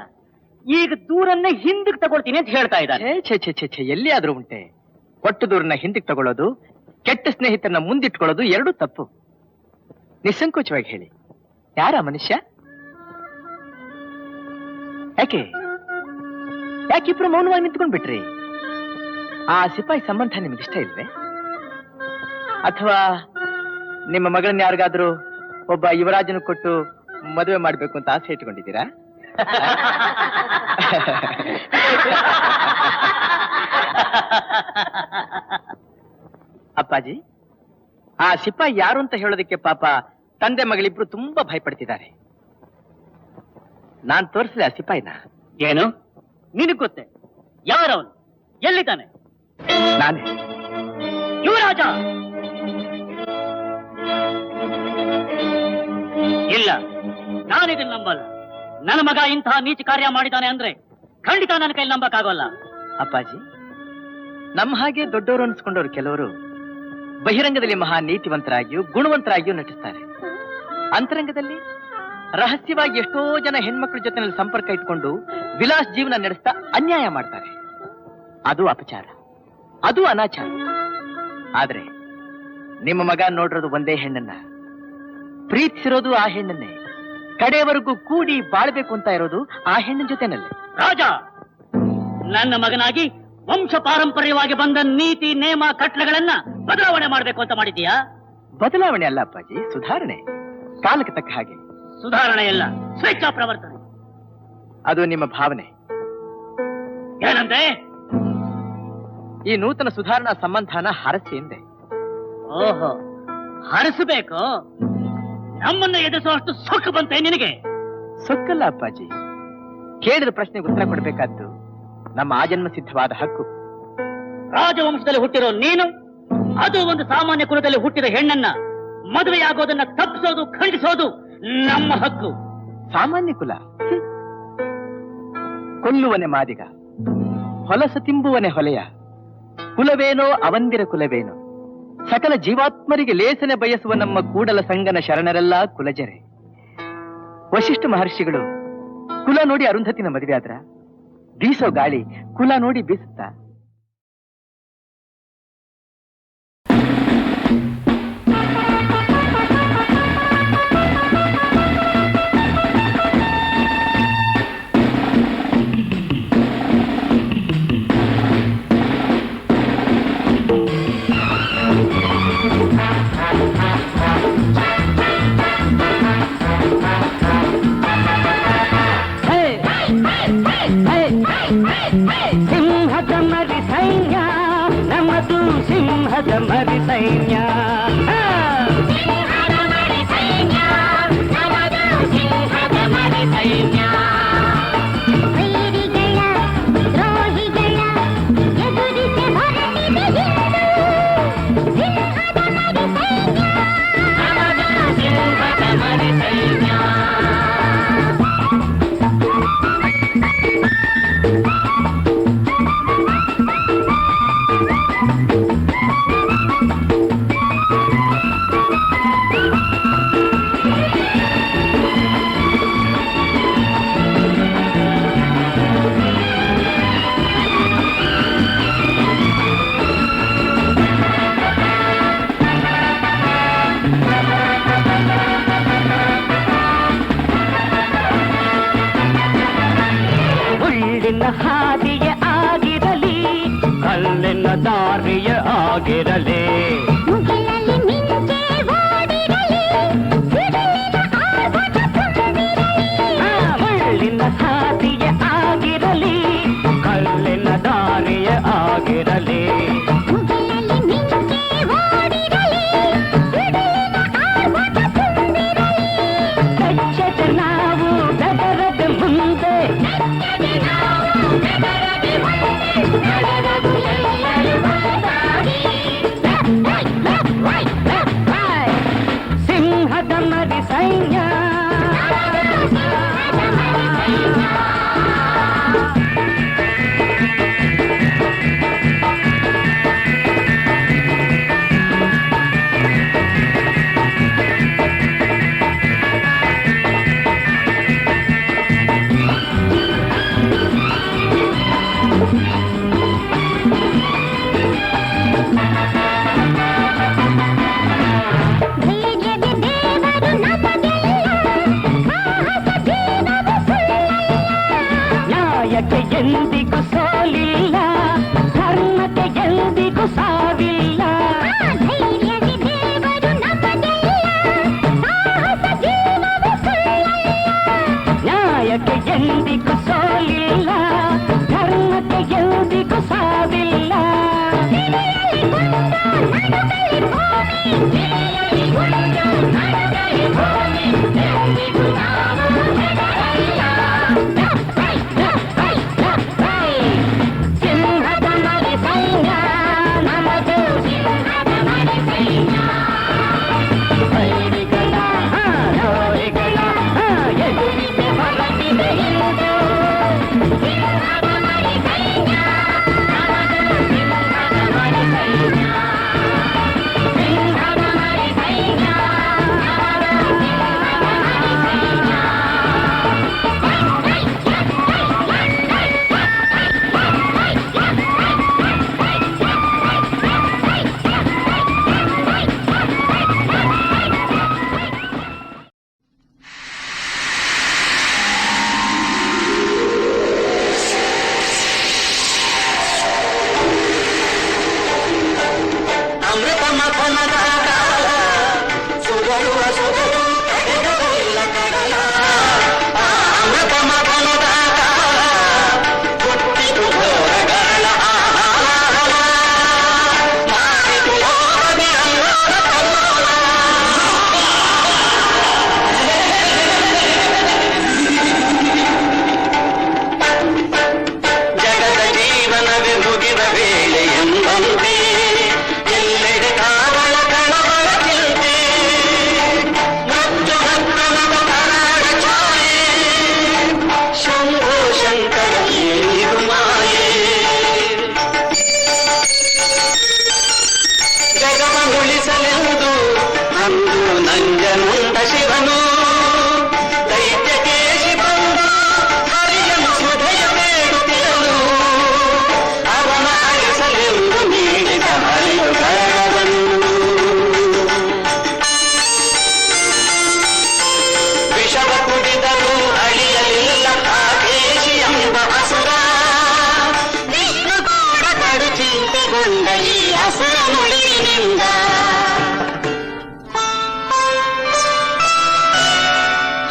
ಈಗ ದೂರನ್ನ ಹಿಂದಕ್ಕೆ ತಗೊಳ್ತೀನಿ ಅಂತ ಹೇಳ್ತಾ ಇದ್ದಾನೆ. ಛೇ, ಎಲ್ಲಿ ಆದ್ರೂ ಉಂಟೆ. ಕೊಟ್ಟು ದೂರನ್ನ ಹಿಂದಕ್ಕೆ ತಗೊಳ್ಳೋದು, ಕೆಟ್ಟ ಸ್ನೇಹಿತರನ್ನ ಮುಂದಿಟ್ಕೊಳ್ಳೋದು ಎರಡೂ ತಪ್ಪು. ನಿಸ್ಸಂಕೋಚವಾಗಿ ಹೇಳಿ, ಯಾರ ಮನುಷ್ಯ? ಯಾಕಿಬ್ರು ಮೌನವಾಗಿ ನಿಂತ್ಕೊಂಡ್ಬಿಟ್ರಿ? ಆ ಸಿಪಾಯಿ ಸಂಬಂಧ ನಿಮ್ಗಿಷ್ಟ ಇಲ್ವೇ? ಅಥವಾ ನಿಮ್ಮ ಮಗಳನ್ನ ಯಾರಿಗಾದ್ರೂ ಒಬ್ಬ ಯುವರಾಜನ ಕೊಟ್ಟು ಮದುವೆ ಮಾಡ್ಬೇಕು ಅಂತ ಆಸೆ ಇಟ್ಕೊಂಡಿದ್ದೀರಾ? ಅಪ್ಪಾಜಿ, ಆ ಸಿಪಾಯಿ ಯಾರು ಅಂತ ಹೇಳೋದಕ್ಕೆ ಪಾಪ ತಂದೆ ಮಗಳಿಬ್ರು ತುಂಬಾ ಭಯಪಡ್ತಿದ್ದಾರೆ. ನಾನ್ ತೋರಿಸಿದೆ ಆ ಸಿಪಾಯಿನ. ಏನು? ನಿನಗ್ ಗೊತ್ತೇ? ಯಾರವನು? ಎಲ್ಲಿದ್ದಾನೆ? ನಾನೇ. ಯುವರಾಜ! ಇಲ್ಲ, ನಾನಿದನ್ನು ನಂಬಲ್ಲ. ನನ್ನ ಮಗ ಇಂತಹ ನೀಚ ಕಾರ್ಯ ಮಾಡಿದ್ದಾನೆ ಅಂದ್ರೆ ಖಂಡಿತ ನನ್ನ ಕೈಲಿ ನಂಬಕ್ಕಾಗೋಲ್ಲ. ಅಪ್ಪಾಜಿ, ನಮ್ಮ ಹಾಗೆ ದೊಡ್ಡವರು ಅನ್ಸ್ಕೊಂಡವರು ಕೆಲವರು ಬಹಿರಂಗದಲ್ಲಿ ಮಹಾ ನೀತಿವಂತರಾಗಿಯೂ ಗುಣವಂತರಾಗಿಯೂ ನಟಿಸ್ತಾರೆ. ಅಂತರಂಗದಲ್ಲಿ ರಹಸ್ಯವಾಗಿ ಎಷ್ಟೋ ಜನ ಹೆಣ್ಮಕ್ಳ ಜೊತೆನಲ್ಲಿ ಸಂಪರ್ಕ ಇಟ್ಕೊಂಡು ವಿಲಾಸ್ ಜೀವನ ನಡೆಸ್ತಾ ಅನ್ಯಾಯ ಮಾಡ್ತಾರೆ. ಅದು ಅಪಚಾರ, ಅದು ಅನಾಚಾರ. ಆದ್ರೆ ನಿಮ್ಮ ಮಗ ನೋಡಿರೋದು ಒಂದೇ ಹೆಣ್ಣನ್ನ, ಪ್ರೀತಿಸಿರೋದು ಆ ಹೆಣ್ಣನ್ನೇ, ಕಡೆಯವರೆಗೂ ಕೂಡಿ ಬಾಳ್ಬೇಕು ಅಂತ ಇರೋದು ಆ ಹೆಣ್ಣಿನ ಜೊತೆನಲ್ಲೇ. ರಾಜ, ನನ್ನ ಮಗನಾಗಿ ವಂಶ ಪಾರಂಪರ್ಯವಾಗಿ ಬಂದ ನೀತಿ ನೇಮ ಕಟ್ಲೆಗಳನ್ನ ಬದಲಾವಣೆ ಮಾಡ್ಬೇಕು ಅಂತ ಮಾಡಿದೀಯಾ? ಬದಲಾವಣೆ ಅಲ್ಲ ಅಪ್ಪಾಜಿ, ಸುಧಾರಣೆ. ಕಾಲಕ್ಕೆ ತಕ್ಕ ಹಾಗೆ. ಸುಧಾರಣೆ ಎಲ್ಲ ಸ್ವೇಚ್ಛಾ ಪ್ರವರ್ತನೆ. ಅದು ನಿಮ್ಮ ಭಾವನೆ. ಏನಂದ್ರೆ? ಈ ನೂತನ ಸುಧಾರಣಾ ಸಂಬಂಧನ ಹರಸಿ ಎಂದೆ. ಓಹೋ, ಹರಿಸಬೇಕು? ನಮ್ಮನ್ನ ಎದುರಿಸುವಷ್ಟು ಸೊಕ್ಕು ಬಂತೆ ನಿನಗೆ? ಸೊಕ್ಕಲ್ಲ ಅಪ್ಪಾಜಿ, ಕೇಳಿದ ಪ್ರಶ್ನೆಗೆ ಉತ್ತರ ಕೊಡಬೇಕಾದ್ದು ನಮ್ಮ ಆಜನ್ಮ ಸಿದ್ಧವಾದ ಹಕ್ಕು. ರಾಜವಂಶದಲ್ಲಿ ಹುಟ್ಟಿರೋ ನೀನು, ಅದು ಒಂದು ಸಾಮಾನ್ಯ ಕುಲದಲ್ಲಿ ಹುಟ್ಟಿದ ಹೆಣ್ಣನ್ನ ಮದುವೆಯಾಗೋದನ್ನ ತಪ್ಪಿಸೋದು, ಖಂಡಿಸೋದು ನಮ್ಮ ಹಕ್ಕು. ಸಾಮಾನ್ಯ ಕುಲ? ಕೊಲ್ಲುವನೆ ಮಾದಿಗ, ಹೊಲಸ ತಿಂಬುವನೆ ಹೊಲೆಯ, ಕುಲವೇನೋ ಅವಂದಿರ ಕುಲವೇನೋ, ಸಕಲ ಜೀವಾತ್ಮರಿಗೆ ಲೇಸನೆ ಬಯಸುವ ನಮ್ಮ ಕೂಡಲ ಸಂಗನ ಶರಣರೆಲ್ಲ ಕುಲಜರೆ. ವಶಿಷ್ಠ ಮಹರ್ಷಿಗಳು ಕುಲ ನೋಡಿ ಅರುಂಧತಿನ ಮದುವೆ ಆದ್ರ? ಬೀಸೋ ಗಾಳಿ ಕುಲ ನೋಡಿ ಬೀಸುತ್ತಾ?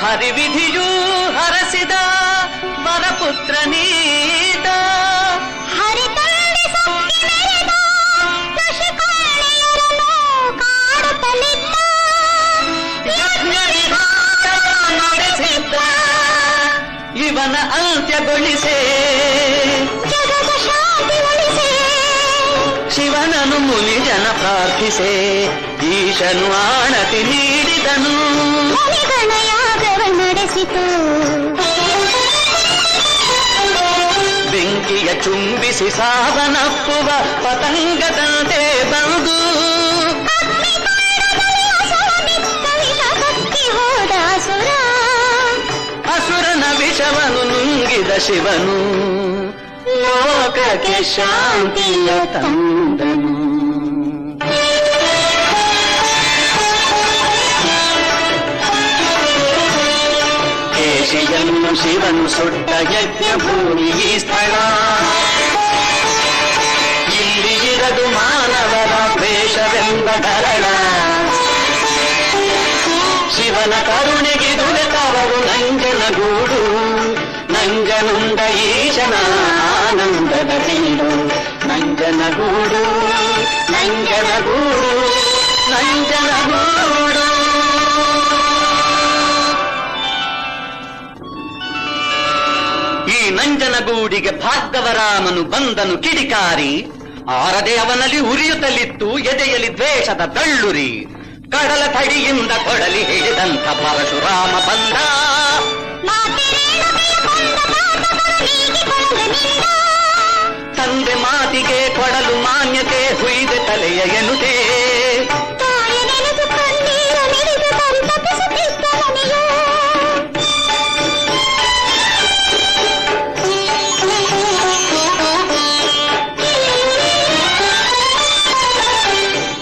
ಹರಿವಿಧಿಯೂ ಹರಸಿದ ವರಪುತ್ರ ನೀತ ಇವನ ಅಂತ್ಯಗೊಳಿಸೆ ಶಿವನನು ಮುನಿಜನ ಪ್ರಾರ್ಥಿಸೆ ಈಶನು ಆಣತಿ ನೀಡಿದನು ನಡೆಸಿತು ಬೆಂಕಿಯ ಚುಂಬಿಸಿ ಸಾವನಪ್ಪುವ ಪತಂಗದಂತೆ ಬಂದು ಅಸುರನ ವಿಷವನು ನುಂಗಿದ ಶಿವನು ಲೋಕಕ್ಕೆ ಶಾಂತಿಯ ತಂದನು. ಕೇಶಿಯನ್ನು ಶಿವನು ಸುಟ್ಟ ಯಜ್ಞ ಭೂಮಿ ಈ ಸ್ಥಳ ಇಲ್ಲಿ ಇರದು ಮಾನವರ ದ್ವೇಷವೆಂಬ ಗರಳ ಶಿವನ ಕರುಣೆಗೆ ದುಡೆತವರು ನಂಜನಗೂಡು ನಂಜನುಂಡ ಈಶನ ಆನಂದದ ಬೀಡು ನಂಜನಗೂಡು ನಂಜನಗೂಡು ನಂಜನಗೂಡು. ಈ ನಂಜನಗೂಡಿಗೆ ಭಾರ್ಗವರಾಮನು ಬಂದನು ಕಿಡಿಕಾರಿ ಆರದೆ ಅವನಲ್ಲಿ ಉರಿಯುತ್ತಲಿತ್ತು ಎದೆಯಲ್ಲಿ ದ್ವೇಷದ ತಳ್ಳುರಿ ಕಡಲ ತಡಿಯಿಂದ ಕೊಡಲಿ ಹಿಡಿದಂಥ ಪರಶುರಾಮ ಬಂದ ತಂದೆ ಮಾತಿಗೆ ಕೊಡಲು ಮಾನ್ಯತೆ ಹುಯ್ದೆ ತಲೆಯ ಎನ್ನುತ್ತೆ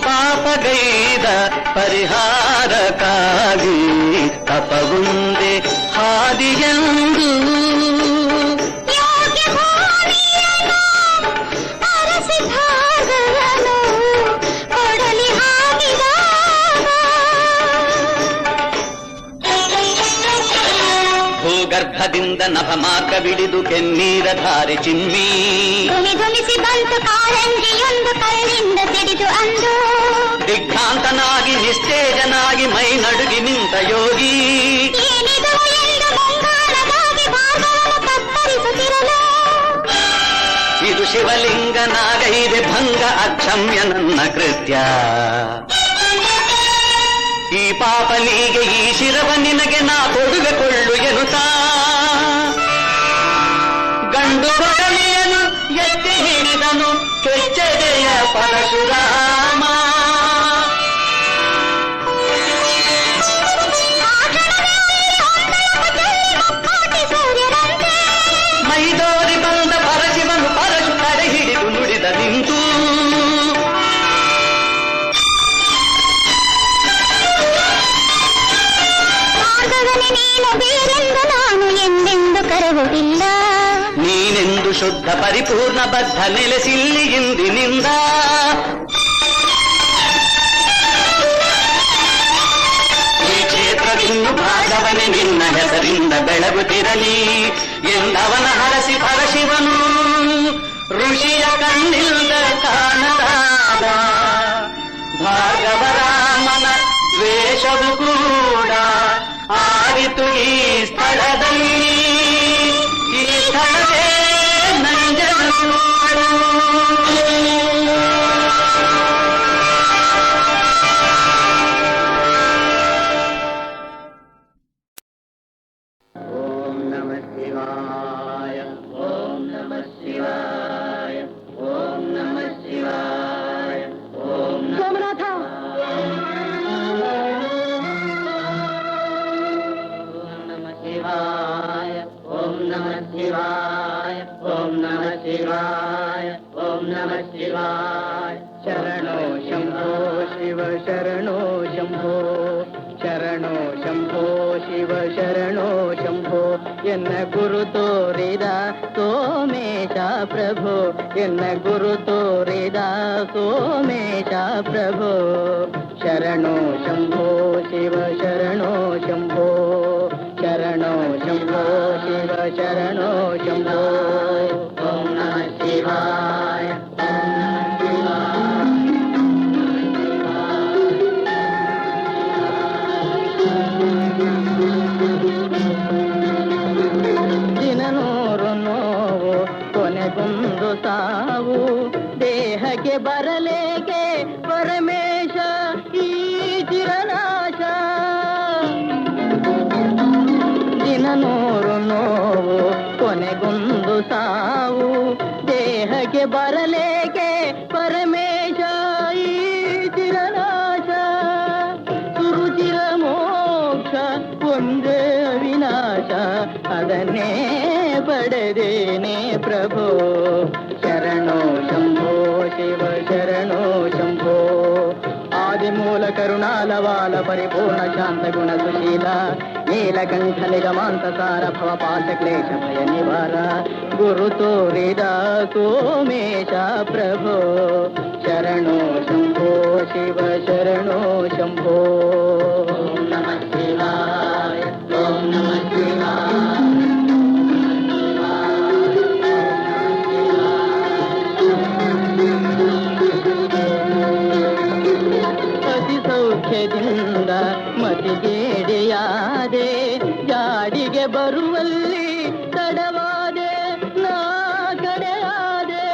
ಪಾಪಗೈದ ಪರಿಹಾರಕ್ಕಾಗಿ ತಪಗುಂದೆ ಹಾದಿಯಂದು ಭೋಗ ಗರ್ಭದಿಂದ ನಭ ಮಾರ್ಗ ಬಿಡಿದು ಕೆನ್ನೀರ ಧಾರೆ ಚಿಮ್ಮಿ ಧ್ವನಿಸಿ ಬಂತು ಕಾರಂಜಿಯೊಂದು ಕಲ್ಲಿಂದ ಸಿಡಿದು ಅಂದು ದಿಗ್ಭ್ರಾಂತನಾಗಿ ನಿಸ್ತೇಜನಾಗಿ ಮೈ ನಡುಗಿ ನಿಂತ ಯೋಗಿ ಏನಿದು ಎಂದು ಬಂಗಾರದಾಗಿ ಭಾಗವನ್ನು ಕತ್ತರಿಸುತ್ತಿರಲು ಇದು ಶಿವಲಿಂಗನಾಗೈದೆ ಭಂಗ ಅಕ್ಷಮ್ಯ ನನ್ನ ಕೃತ್ಯ ಈ ಪಾಪನಿಗೆ ಈ ಶಿರವ ನಿನಗೆ ನಾ ತೊಡುಗೆಕೊಳ್ಳು ಎನ್ನುತ್ತಾ ಗಂಡು ಬಡಲಿಯನು ಎತ್ತಿ ಹಿಡಿದನು ಕೆಚ್ಚೆದೆಯ ಪರಶುರಾಮ ಮೈದೋರಿ ಬಂದ ಪರಶಿವನು ಪರಶು ತಡೆ ಹಿಡಿದು ನುಡಿದ ನಿಂತು ನೀನು ಬೇರೆಂದು ನಾನು ಎಂದೆಂದು ಕರೆಯುವುದಿಲ್ಲ ನೀನೆಂದು ಶುದ್ಧ ಪರಿಪೂರ್ಣ ಬದ್ಧ ನೆಲೆಸಿಲ್ಲಿ ಇಂದಿನಿಂದ ಈ ಕ್ಷೇತ್ರದಿನ್ನು ಭಾಗವನೆ ನಿನ್ನ ಹೆಸರಿಂದ ಬೆಳಗುತ್ತಿರಲಿ ಎಂದವನ ಹರಸಿ ಪರಶಿವನು ಋಷಿಯ ಕಣ್ಣಿಲ್ದ ಕಾಣದಾದ ಭಾಗವರಾಮನ ದ್ವೇಷವು ಕೂಡ ಆರಿತು ಈ ಸ್ಥಳದಲ್ಲಿ ಈ ಸ್ಥಳವೇ ನಂಜನಗೂಡು ಓಂ ನಮಃ ಶಿವಾಯ ಓಂ ನಮಃ ಶಿವಾಯ ಓಂ ನಮಃ ಶಿವಾಯ ಓಂ ಸೋಮನಾಥ ಶಿವಾಯ ಓಂ ನಮಃ ಶಿವಾಯ ಓಂ ನಮಃ ಶಿವಾಯ ಓಂ ನಮಃ ಶಿವಾಯ ಶರಣೋ ಶಂಭೋ ಶಿವ ಶರಣೋ ಶಂಭೋ ಶರಣೋ ಶಂಭೋ ಶಿವ ಶರಣೋ ಶಂಭೋ ಎನ್ನ ಗುರು ತೋರಿದ ಸೋಮೇಶ ಪ್ರಭು ಎನ್ನ ಗುರು ತೋರಿದ ಸೋಮೇಶ ಪ್ರಭು ಶರಣೋ ಶಂಭೋ ಶಿವ ಶರಣೋ ಶಂಭೋ ಶರಣೋ ಶಂಭೋ ಶಿವ ಶರಣೋ ಶಂಭೋ ಓಂ ನಮಃ ಶಿವಾಯ ದಿನನೂರು ನೋವು ಕೊನೆಗೊಂದು ಸಾವು ದೇಹಕ್ಕೆ ಬರಲೇಕೆ ಪರಮೇಶ ಈ ಚಿರನಾಶ ದಿನನೂರು ನೋವು ಕೊನೆಗೊಂದು ಸಾವು ದೇಹಕ್ಕೆ ಬರಲೇಕೆ ಪರಮೇಶ ಈ ಚಿರನಾಶ ಸುರುಚಿರ ಮೋಕ್ಷ ಒಂದೇ ವಿನಾಶ ಅದನ್ನೇ ಪಡೆದೇನೆ ಪ್ರಭು ಶರಣೋ ಶಂಭೋ ಶಿವ ಶರಣೋ ಶಂಭೋ ಆದಿಮೂಲ ಕರುಣಾಲವಾಲ ಪರಿಪೂರ್ಣ ಶಾಂತ ಗುಣ ಸುಶೀಲ ನೀಲಕಂಠ ನಿಗಮಾಂತ ಸಾರ ಭವ ಪಾಶ ಕ್ಲೇಶ ಭಯ ನಿವಾರ ಗುರು ತೋರಿದ ಸೋಮೇಶ ಪ್ರಭು ಶರಣೋ ಶಂಭೋ ಶಿವ ಶರಣೋ ಶಂಭೋ ಓಂ ನಮಃ ಶಿವಾಯ ಓಂ ನಮಃ ಶಿವಾಯ ಅತಿ ಸೌಖ್ಯದಿಂದ ಮತಿಗೇಡಿಯಾದೆ ಜಾಡಿಗೆ ಬರುವಲ್ಲಿ ತಡವಾದೆ ನಾ ಕಡೆಯಾದೆ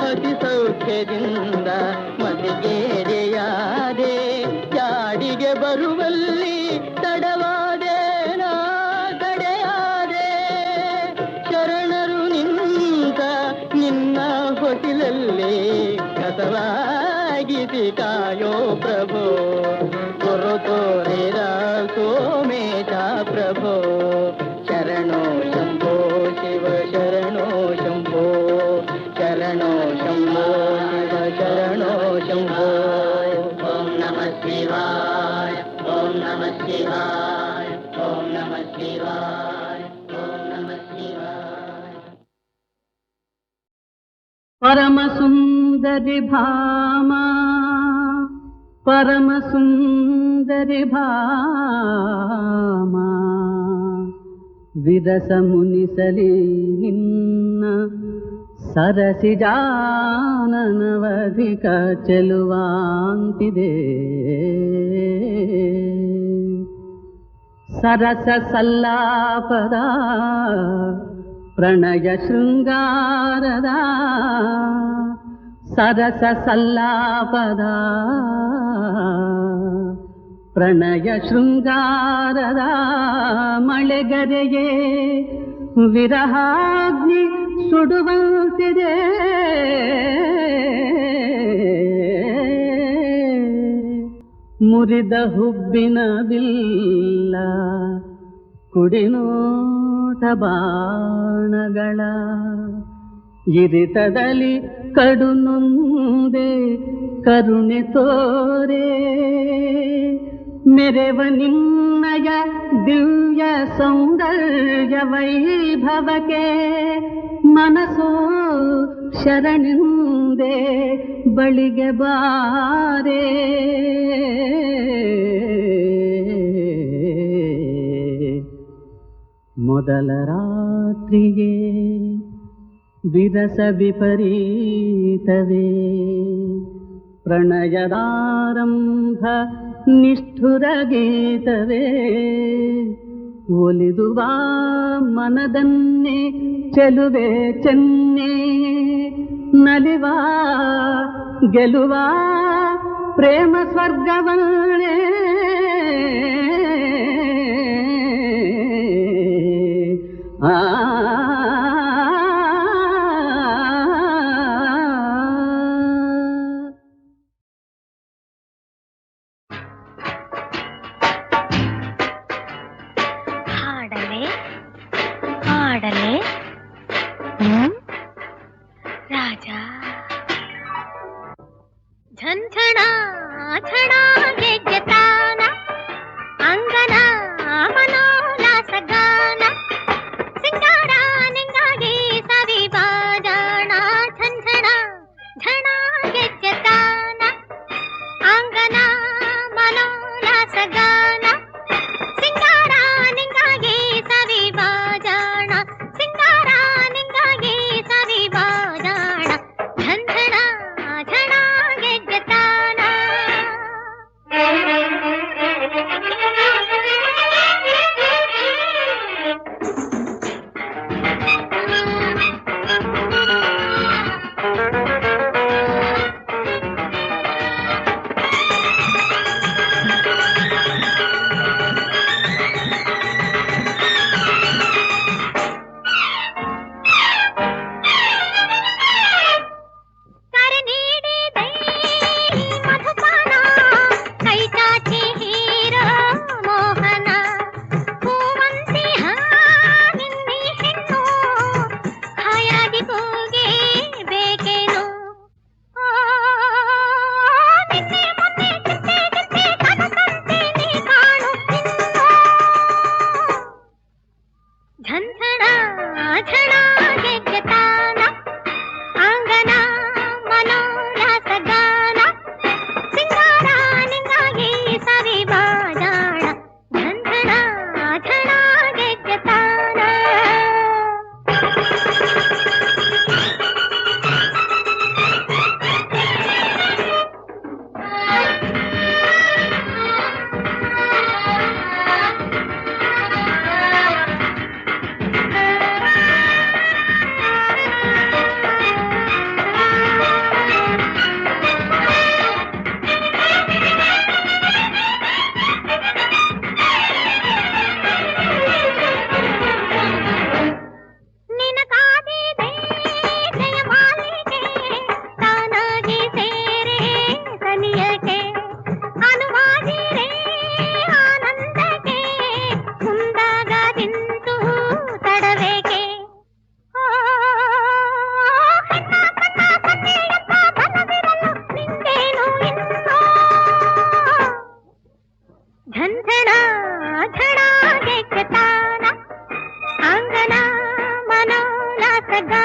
ಅತಿ ಸೌಖ್ಯದಿಂದ ಮತಿಗೇಡಿಯಾದೆ ಜಾಡಿಗೆ ಬರುವಲ್ಲಿ ತಡವಾದೆ ನಾ ಕಡೆಯಾದೆ ಶರಣರು ನಿಂತ ನಿನ್ನ ಹೊಸಿಲಲ್ಲಿ ಕಸವಾಗಿಸಿ ಕಾಯೋ ಪ್ರಭು ಗುರು ತೋರಿದ ಸೋಮೇಶ ಪ್ರಭು ಶರಣೋ ಶಂಭೋ ಶಿವ ಶರಣೋ ಶಂಭೋ ಶರಣೋ ಶಂಭೋ ಶಿವ ಶರಣೋ ಶಂಭೋ ಓಂ ನಮಃ ಶಿವಾಯ ಓಂ ನಮಃ ಶಿವಾಯ ಓಂ ನಮಃ ಶಿವಾಯ ಓಂ ನಮಃ ಶಿವಾಯ ಪರಮ ಸುಂದರಿ ಭಾಮ ಪರಮ ಸುಂದರಿ ಸುಂದರಿ ಭಾಮ ವಿರಸ ಮುನಿಸಲಿ ನಿನ್ನ ಸರಸಿ ಜಾನನವಧಿಕ ಚೆಲುವಾಂತಿದೆ ಸರಸ ಸಲ್ಲಾಪದ ಪ್ರಣಯ ಶೃಂಗಾರದ ಸರಸ ಸಲ್ಲಾಪದ ಪ್ರಣಯ ಶೃಂಗಾರದ ಮಳೆಗರೆಯೇ ವಿರಹಾಗ್ನಿ ಸುಡುವಂತಿದೆ ಮುರಿದ ಹುಬ್ಬಿನ ಬಿಲ್ಲ ಕುಡಿನೋಟ ಬಾಣಗಳ ಇರಿತದಲ್ಲಿ ಕಡುನೊಂದೆ ಕರುಣೆ ತೋರೆ ಮೆರೆವ ನಿನ್ನಯ ದಿವ್ಯ ಸೌಂದರ್ಯ ವೈಭವಕ್ಕೆ ಮನಸೋ ಶರಣೆಂದೆ ಬಳಿಗೆ ಬಾರೆ ಮೊದಲ ರಾತ್ರಿಗೆ ವಿರಸ ವಿಪರೀತವೇ ಪ್ರಣಯದಾರಂಭ ನಿಷ್ಠುರ ಗೀತವೇ ಒಲಿದು ಬಾ ಮನದನ್ನೇ ಚೆಲುವೆ ಚೆನ್ನೆ ನಲಿವಾ ಗೆಲುವಾ ಪ್ರೇಮ ಸ್ವರ್ಗವನ್ನೇ ಆ ರಾಜ ಝಂಝಣ ಝಣ ಗೆಜ್ಜೆತಾನ ಅಂಗನ ಮನೋಲ್ಲಾಸ ಗಾನ ಸಿಂಗಾರ ನಿಂಗಾಗಿ ಸವಿ ಬಾಜಾಣ ಝಂಝಣ ಝಣ ಗೆಜ್ಜೆತಾನ ಅಂಗನ ಮನೋಲ್ಲಾಸ ಗಾನ ಸಿಂಗಾರ ನಿಂಗಾಗಿ ಸವಿ ಬಾಜಾಣ ಸಿಂಗಾರ ನಿಂಗಾಗಿ ಸವಿ ಬಾಜಾಣ ಝಂಝಣ ಝಣ ಗೆಜ್ಜೆತಾನ ಝಂಝಣ ಝಣ ಗೆಜ್ಜೆತಾನ ಅಂಗನ ಮನೋಲ್ಲಾಸ ಗಾನ ಸಿಂಗಾರ ನಿಂಗಾಗಿ ಸವಿ ಬಾಜಾಣ ಝಂಝಣ ಝಣ ಗೆಜ್ಜೆತಾನ ಝಂಝಣ ಝಣ ಗೆಜ್ಜೆತಾನ ಅಂಗನ ಮನೋಲ್ಲಾಸ ಗಾನ